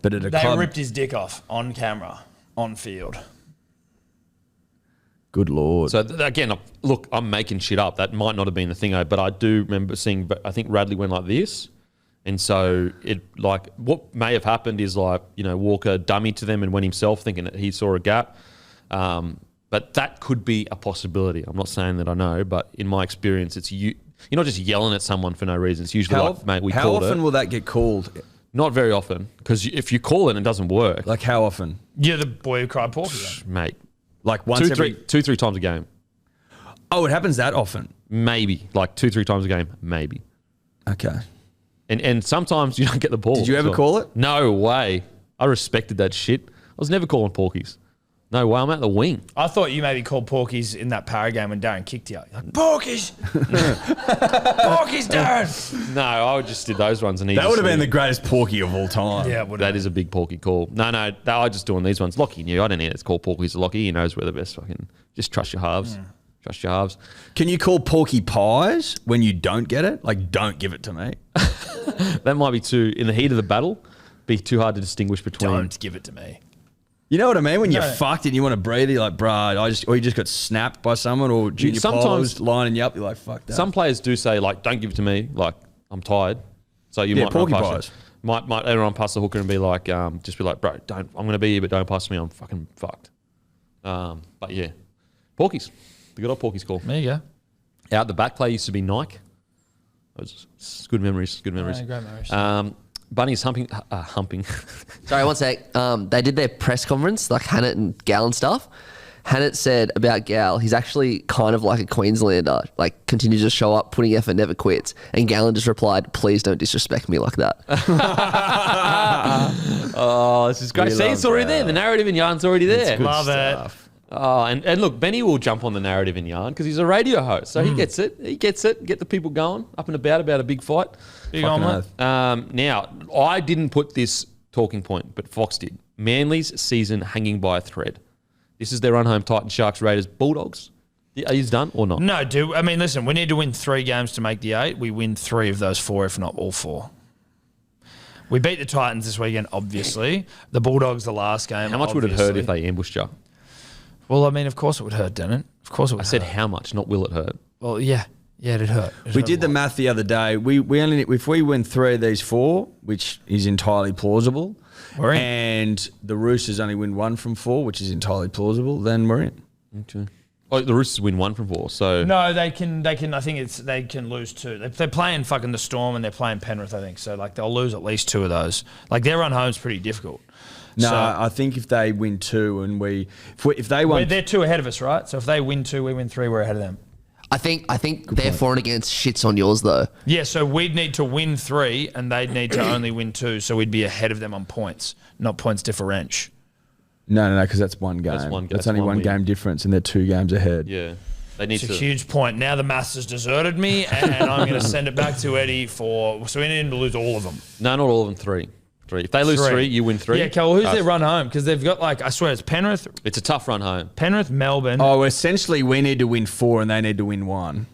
But at a They club... ripped his dick off on camera, on field. Good Lord. So again, look, I'm making shit up. That might not have been the thing, but I do remember seeing. I think Radley went like this, and so what may have happened is Walker dummied to them and went himself, thinking that he saw a gap. But that could be a possibility. I'm not saying that I know, but in my experience, it's you're not just yelling at someone for no reason. It's usually mate, we how called often it. will that get called? Not very often, because if you call it and it doesn't work, Like how often? You're the boy who cried porky. Then. mate, Like once every... two, 3 times a game. Oh, it happens that often? Maybe. Like 2, 3 times a game. Maybe. Okay. And sometimes you don't get the ball. Did you ever call it? No way. I respected that shit. I was never calling porkies. No way. I'm at the wing. I thought you maybe called porkies in that para game when Darren kicked you. You're like, porkies! Porkies, Darren! No, I just did those ones. And That would have been the greatest porky of all time. Yeah, it would That is a big porky call. No, I was just doing these ones. Lockie knew. I don't need it. It's called porkies to Lockie. He knows we're the best. Fucking just trust your halves. Trust your halves. Can you call porky pies when you don't get it? Like, don't give it to me. That might be too, in the heat of the battle, be too hard to distinguish between. Don't give it to me. You know what I mean? When you're No. fucked and you want to breathe, you're like, bruh, or you just got snapped by someone, or junior Sometimes- sometimes lining you up, you're like, fuck that. Some players do say, like, don't give it to me. Like, I'm tired. So you Yeah, might run porky past pies. it. Might everyone pass the hooker and be like, just be like, bro, I'm going to be here, but don't pass me. I'm fucking fucked. But yeah, porkies. The good old porkies call. There you go. Out the back play used to be Nike. It's good memories. Good memories. Great memories. Bunny's humping. Sorry, one sec. They did their press conference, like Hannant and Gallen stuff. Hannant said about Gal, he's actually kind of like a Queenslander, like continues to show up, putting effort, never quits. And Gallen just replied, please don't disrespect me like that. Oh, this is great. See, it's already there. The narrative in yarn's already there. Love it. Oh, and look, Benny will jump on the narrative in yarn because he's a radio host, so he gets it. He gets it. Get the people going up and about a big fight. Big Fucking omelette. oath. Now, I didn't put this talking point, but Fox did. Manly's season hanging by a thread. This is their run home Titans, Sharks, Raiders, Bulldogs. Are you done or not? No, dude. I mean, listen, we need to win 3 games to make the 8. We win 3 of those 4, if not all 4. We beat the Titans this weekend, obviously. The Bulldogs the last game. How much would it hurt if they ambushed you? Well, I mean, of course it would hurt, didn't it? Of course it would I said hurt. how much, not will it hurt. Well, yeah. Yeah, it'd hurt. We did the math the other day. We only if we win 3 of these 4, which is entirely plausible, We're in. and the Roosters only win 1 from 4, which is entirely plausible, then we're in. Okay. Oh, the Roosters win 1 from 4, so No, they can. I think they can lose 2. They're playing fucking the Storm and they're playing Penrith. I think so. Like they'll lose at least 2 of those. Like their run home's pretty difficult. No, So- I think if they win 2 and if they won, They're 2 ahead of us, right? So if they win 2, we win 3. We're ahead of them. I think their for and against shits on yours though. Yeah, so we'd need to win 3 and they'd need to only win 2, so we'd be ahead of them on points, not points differential. no, because that's one game. That's That's one only one win. game difference, and they're 2 games ahead. yeah. They need It's a to. huge point. Now the maths has deserted me, and I'm going to send it back to Eddie so we need him to lose all of them. No, not all of them. 3. If they lose 3, you win 3. Yeah, Kel, who's their run home? Because they've got I swear it's Penrith, It's a tough run home. Melbourne. Oh, essentially, we need to win 4 and they need to win 1.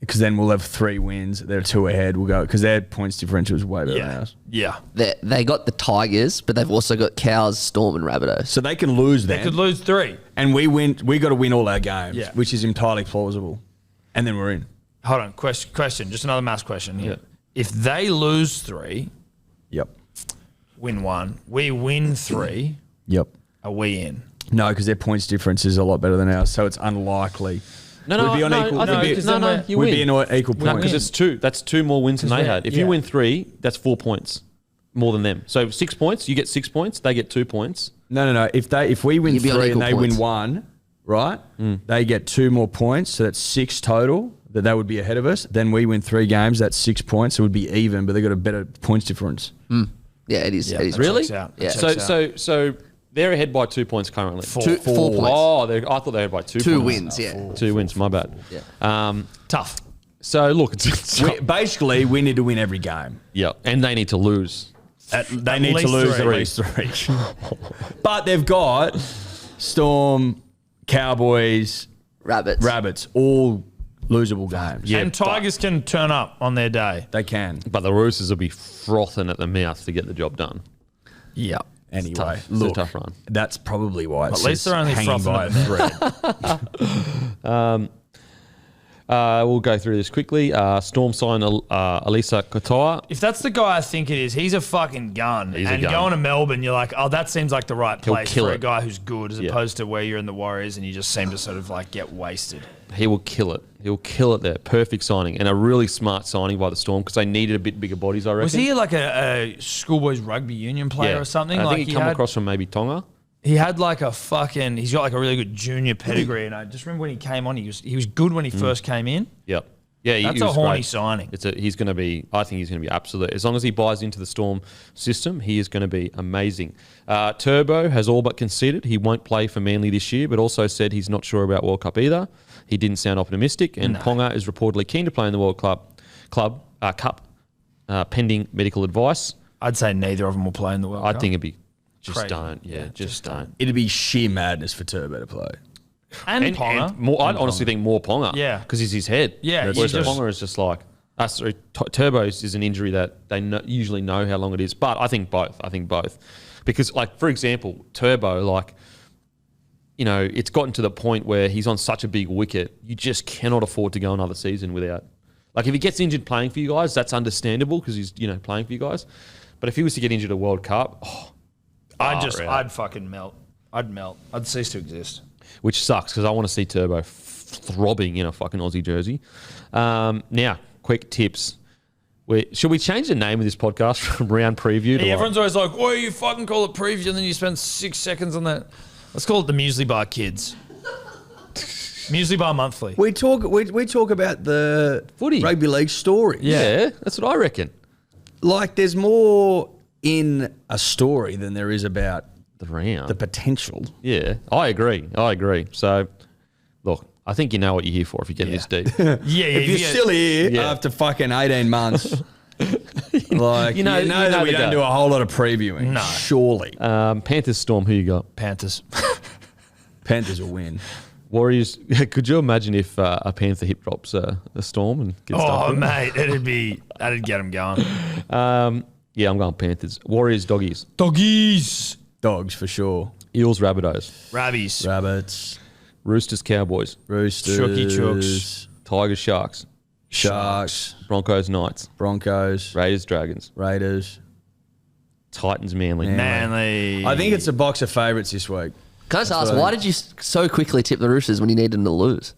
Because then we'll have 3 wins. They're 2 ahead. We'll go because their points differential is way better than yeah, ours. yeah. They got the Tigers, but they've also got Cows, Storm, and Rabbitohs. So they can lose They then, could lose 3. and we win. We got to win all our games, Yeah. which is entirely plausible, and then we're in. Hold on, question. Just another maths question here. Yeah. If they lose 3, Yep. win 1, we win 3, Yep. are we in? No, because their points difference is a lot better than ours, so it's unlikely. No, We'd be on equal. I think we'd be- you we'd win. be in equal No, points. because it's 2. That's 2 more wins than they we're- had. If yeah. you win 3, that's 4 points more than them. So 6 points, you get 6 points. They get 2 points. No. If we win You'd be on 3 and equal they points. win 1, right? They get 2 more points, so that's 6 total. That would be ahead of us. Then we win 3 games. That's 6 points. So it would be even, but they got a better points difference. Yeah, Eddie's that Really? checks out. Yeah. That checks out. So they're ahead by 2 points currently. 4. 4 points. Oh, I thought they were by 2 2 points. wins, yeah. 2 wins, my bad. Yeah. Tough. So look, it's Basically, we need to win every game. yeah, and they need to lose. They need to least lose 3. at least 3. But they've got Storm, Cowboys, Rabbits. all losable games. Yeah, And Tigers can turn up on their day. They can. But the Roosters will be frothing at the mouth to get the job done. Yeah. Anyway, tough. It's a look, tough run. that's probably why it's At least they're only hanging by frothing a at thread. We'll go through this quickly. Storm signed Elisa Katoa. If that's the guy I think it is, he's a fucking gun. He's a and gun. going to Melbourne, you're like, oh, that seems like the right He'll place kill for a it. guy who's good, as Yeah. opposed to where you're in the Warriors and you just seem to sort of like get wasted. He will kill it. He'll kill it there. Perfect signing and a really smart signing by the Storm because they needed a bit bigger bodies, I reckon. Was he like a schoolboys rugby union player or something? And I like think he come across from maybe Tonga. He had like he's got like a really good junior pedigree, and I just remember when he came on, he was good when he first came in. Yep. Yeah, That's he a was horny great. signing. I think he's going to be absolute. As long as he buys into the Storm system, he is going to be amazing. Turbo has all but conceded he won't play for Manly this year, but also said he's not sure about World Cup either. He didn't sound optimistic, and Ponga is reportedly keen to play in the World Cup, pending medical advice. I'd say neither of them will play in the World Cup. I think it'd be just Crazy. don't. Yeah, just don't. It'd be sheer madness for Turbo to play. And Ponga. And more, I'd honestly think more Ponga. Yeah. Because he's his head. Yeah, Whereas you just- Ponga is just like, Turbo is an injury that they usually know how long it is. But I think both. Because, like, for example, Turbo, like, you know, it's gotten to the point where he's on such a big wicket, you just cannot afford to go another season without. Like, if he gets injured playing for you guys, that's understandable because he's, you know, playing for you guys. But if he was to get injured at World Cup, I'd fucking melt. I'd melt. I'd cease to exist. which sucks because I want to see Turbo throbbing in a fucking Aussie jersey. Now, quick tips. Should we change the name of this podcast from Round Preview to Everyone's always like, why you fucking call it preview and then you spend 6 seconds on that? Let's call it the Muesli Bar Kids. Muesli Bar Monthly. We talk about the Footy. rugby league story. Yeah, that's what I reckon. Like there's more in a story than there is about The round. the potential. Yeah, I agree. So, look, I think you know what you're here for if you get this deep. Yeah, If you're still here after fucking 18 months, like You know that we the don't go. do a whole lot of previewing. No. Surely. Panthers Storm, who you got? Panthers. Panthers will win. Warriors. Could you imagine if a Panther hip drops a Storm and gets Oh, stuff? mate, that'd get them going. Yeah, I'm going Panthers. Warriors, Doggies. Doggies. Dogs for sure. Eels, Rabbitohs. Rabbies. Rabbits. Roosters, Cowboys. Roosters. Chooky chooks. Tigers, Sharks. Sharks. Broncos, Knights. Broncos. Raiders, Dragons. Raiders. Titans, Manly. Manly. I think it's a box of favourites this week. Can I just ask, what I why did you so quickly tip the Roosters when you needed them to lose?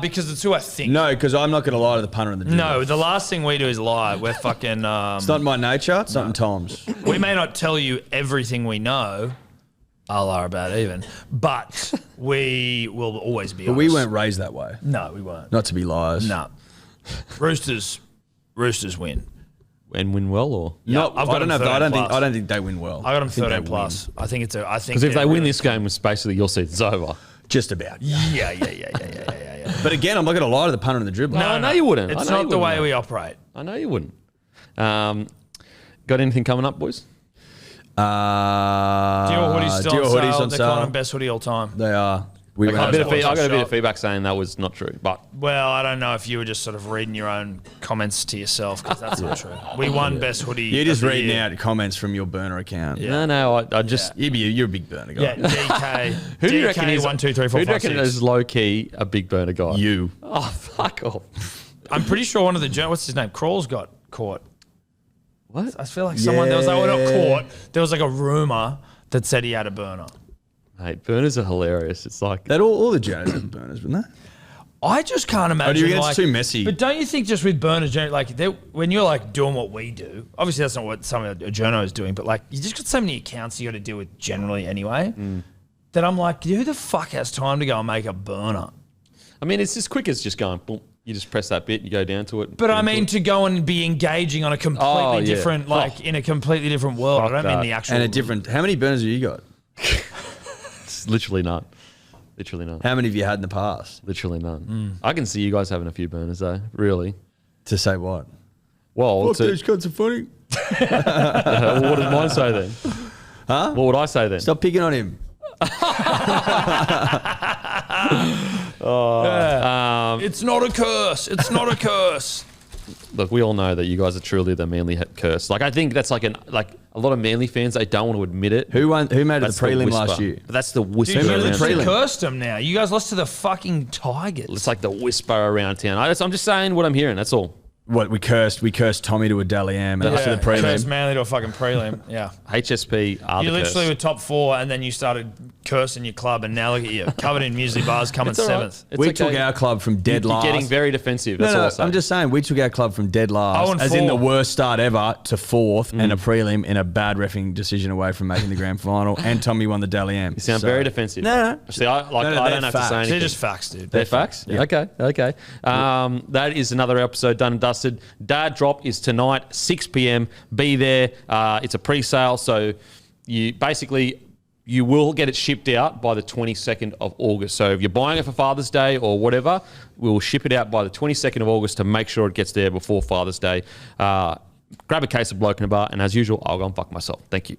Because it's who I think. No, because I'm not going to lie to the punter and the dribbler. No, the last thing we do is lie. We're fucking. It's not my nature. It's not in Tom's. We may not tell you everything we know. I'll lie about it even. But we will always be But honest. we weren't raised that way. No, we weren't. Not to be liars. No. Roosters win. And win well, or? No, I've got I don't them know. I 13 don't think they win well. I got them think they 13 plus. I think it's a. I think Because if they they're win really- this game, it's basically your season's over. Just about. Yeah. But again, I'm not going to lie to the punter and the dribbler. No, I know you wouldn't. I It's know not you the way wouldn't. we operate. I know you wouldn't. Got anything coming up, boys? Dior hoodies still Dior on hoodies sale. on They're sale. kind of best hoodie all time. They are. We I got, went a bit of, Sports I got a bit shop. of feedback saying that was not true, but Well, I don't know if you were just sort of reading your own comments to yourself because that's not true. We won best hoodie. You're just of the reading year. out comments from your burner account. Yeah. no, I just. You're a big burner guy. Yeah, DK. Who do you reckon DK is 1, 2, 3, 4, Who do you 5, reckon 6. is low key a big burner guy? You. Oh, fuck off. I'm pretty sure one of the what's his name? Crawls got caught. What? I feel like someone there was like, well, not caught. There was like a rumor that said he had a burner. Mate, burners are hilarious. It's like That all the journals have burners, wouldn't they? I just can't imagine. do you reckon it's like, too messy? But don't you think just with burners, like when you're like doing what we do, obviously that's not what some of a journo is doing, but like you just got so many accounts you got to deal with generally anyway. That I'm like, who the fuck has time to go and make a burner? I mean, it's as quick as just going, boom, you just press that bit, you go down to it. But I into mean, it. to go and be engaging on a completely yeah. different, like in a completely different world. Fuck I don't mean that. the actual. And a different. How many burners have you got? It's literally none. Literally none. How many have you had in the past? Literally none. I can see you guys having a few burners though, really. To say what? Well, Fuck, these cunts are funny. what does mine say then? Huh? What would I say then? Stop picking on him. It's not a curse. It's not a curse. Look, we all know that you guys are truly the Manly curse. Like, I think that's like a lot of Manly fans, they don't want to admit it. Who made it That's the prelim whisper. last year? But that's the whisper Dude, you around literally town. cursed them now. You guys lost to the fucking Tigers. It's like the whisper around town. I'm just saying what I'm hearing. That's all. what we cursed Tommy to a Dally M and us to the prelim. Cursed Manly to a fucking prelim. Yeah. HSP are You the literally curse. were top 4 and then you started cursing your club and now look at you. Covered in muesli bars coming It's all right. 7th. It's We okay. took our club from dead You're last. getting very defensive. No, That's all no, I'm saying. I'm just saying we took our club from dead last, 0 and as in the 4. worst start ever, to 4th and a prelim in a bad reffing decision away from making the grand final. And Tommy won the Dally M. You sound very defensive. No. See, I No, don't they're have to say facts. anything. They're just facts, dude. They're facts? Yeah. Okay. That is another episode done and dusted. Dad Drop is tonight, 6 p.m. Be there. It's a pre-sale, so you will get it shipped out by the 22nd of August. So if you're buying it for Father's Day or whatever, we'll ship it out by the 22nd of August to make sure it gets there before Father's Day. Grab a case of Bloke in a Bar, and as usual, I'll go and fuck myself. Thank you.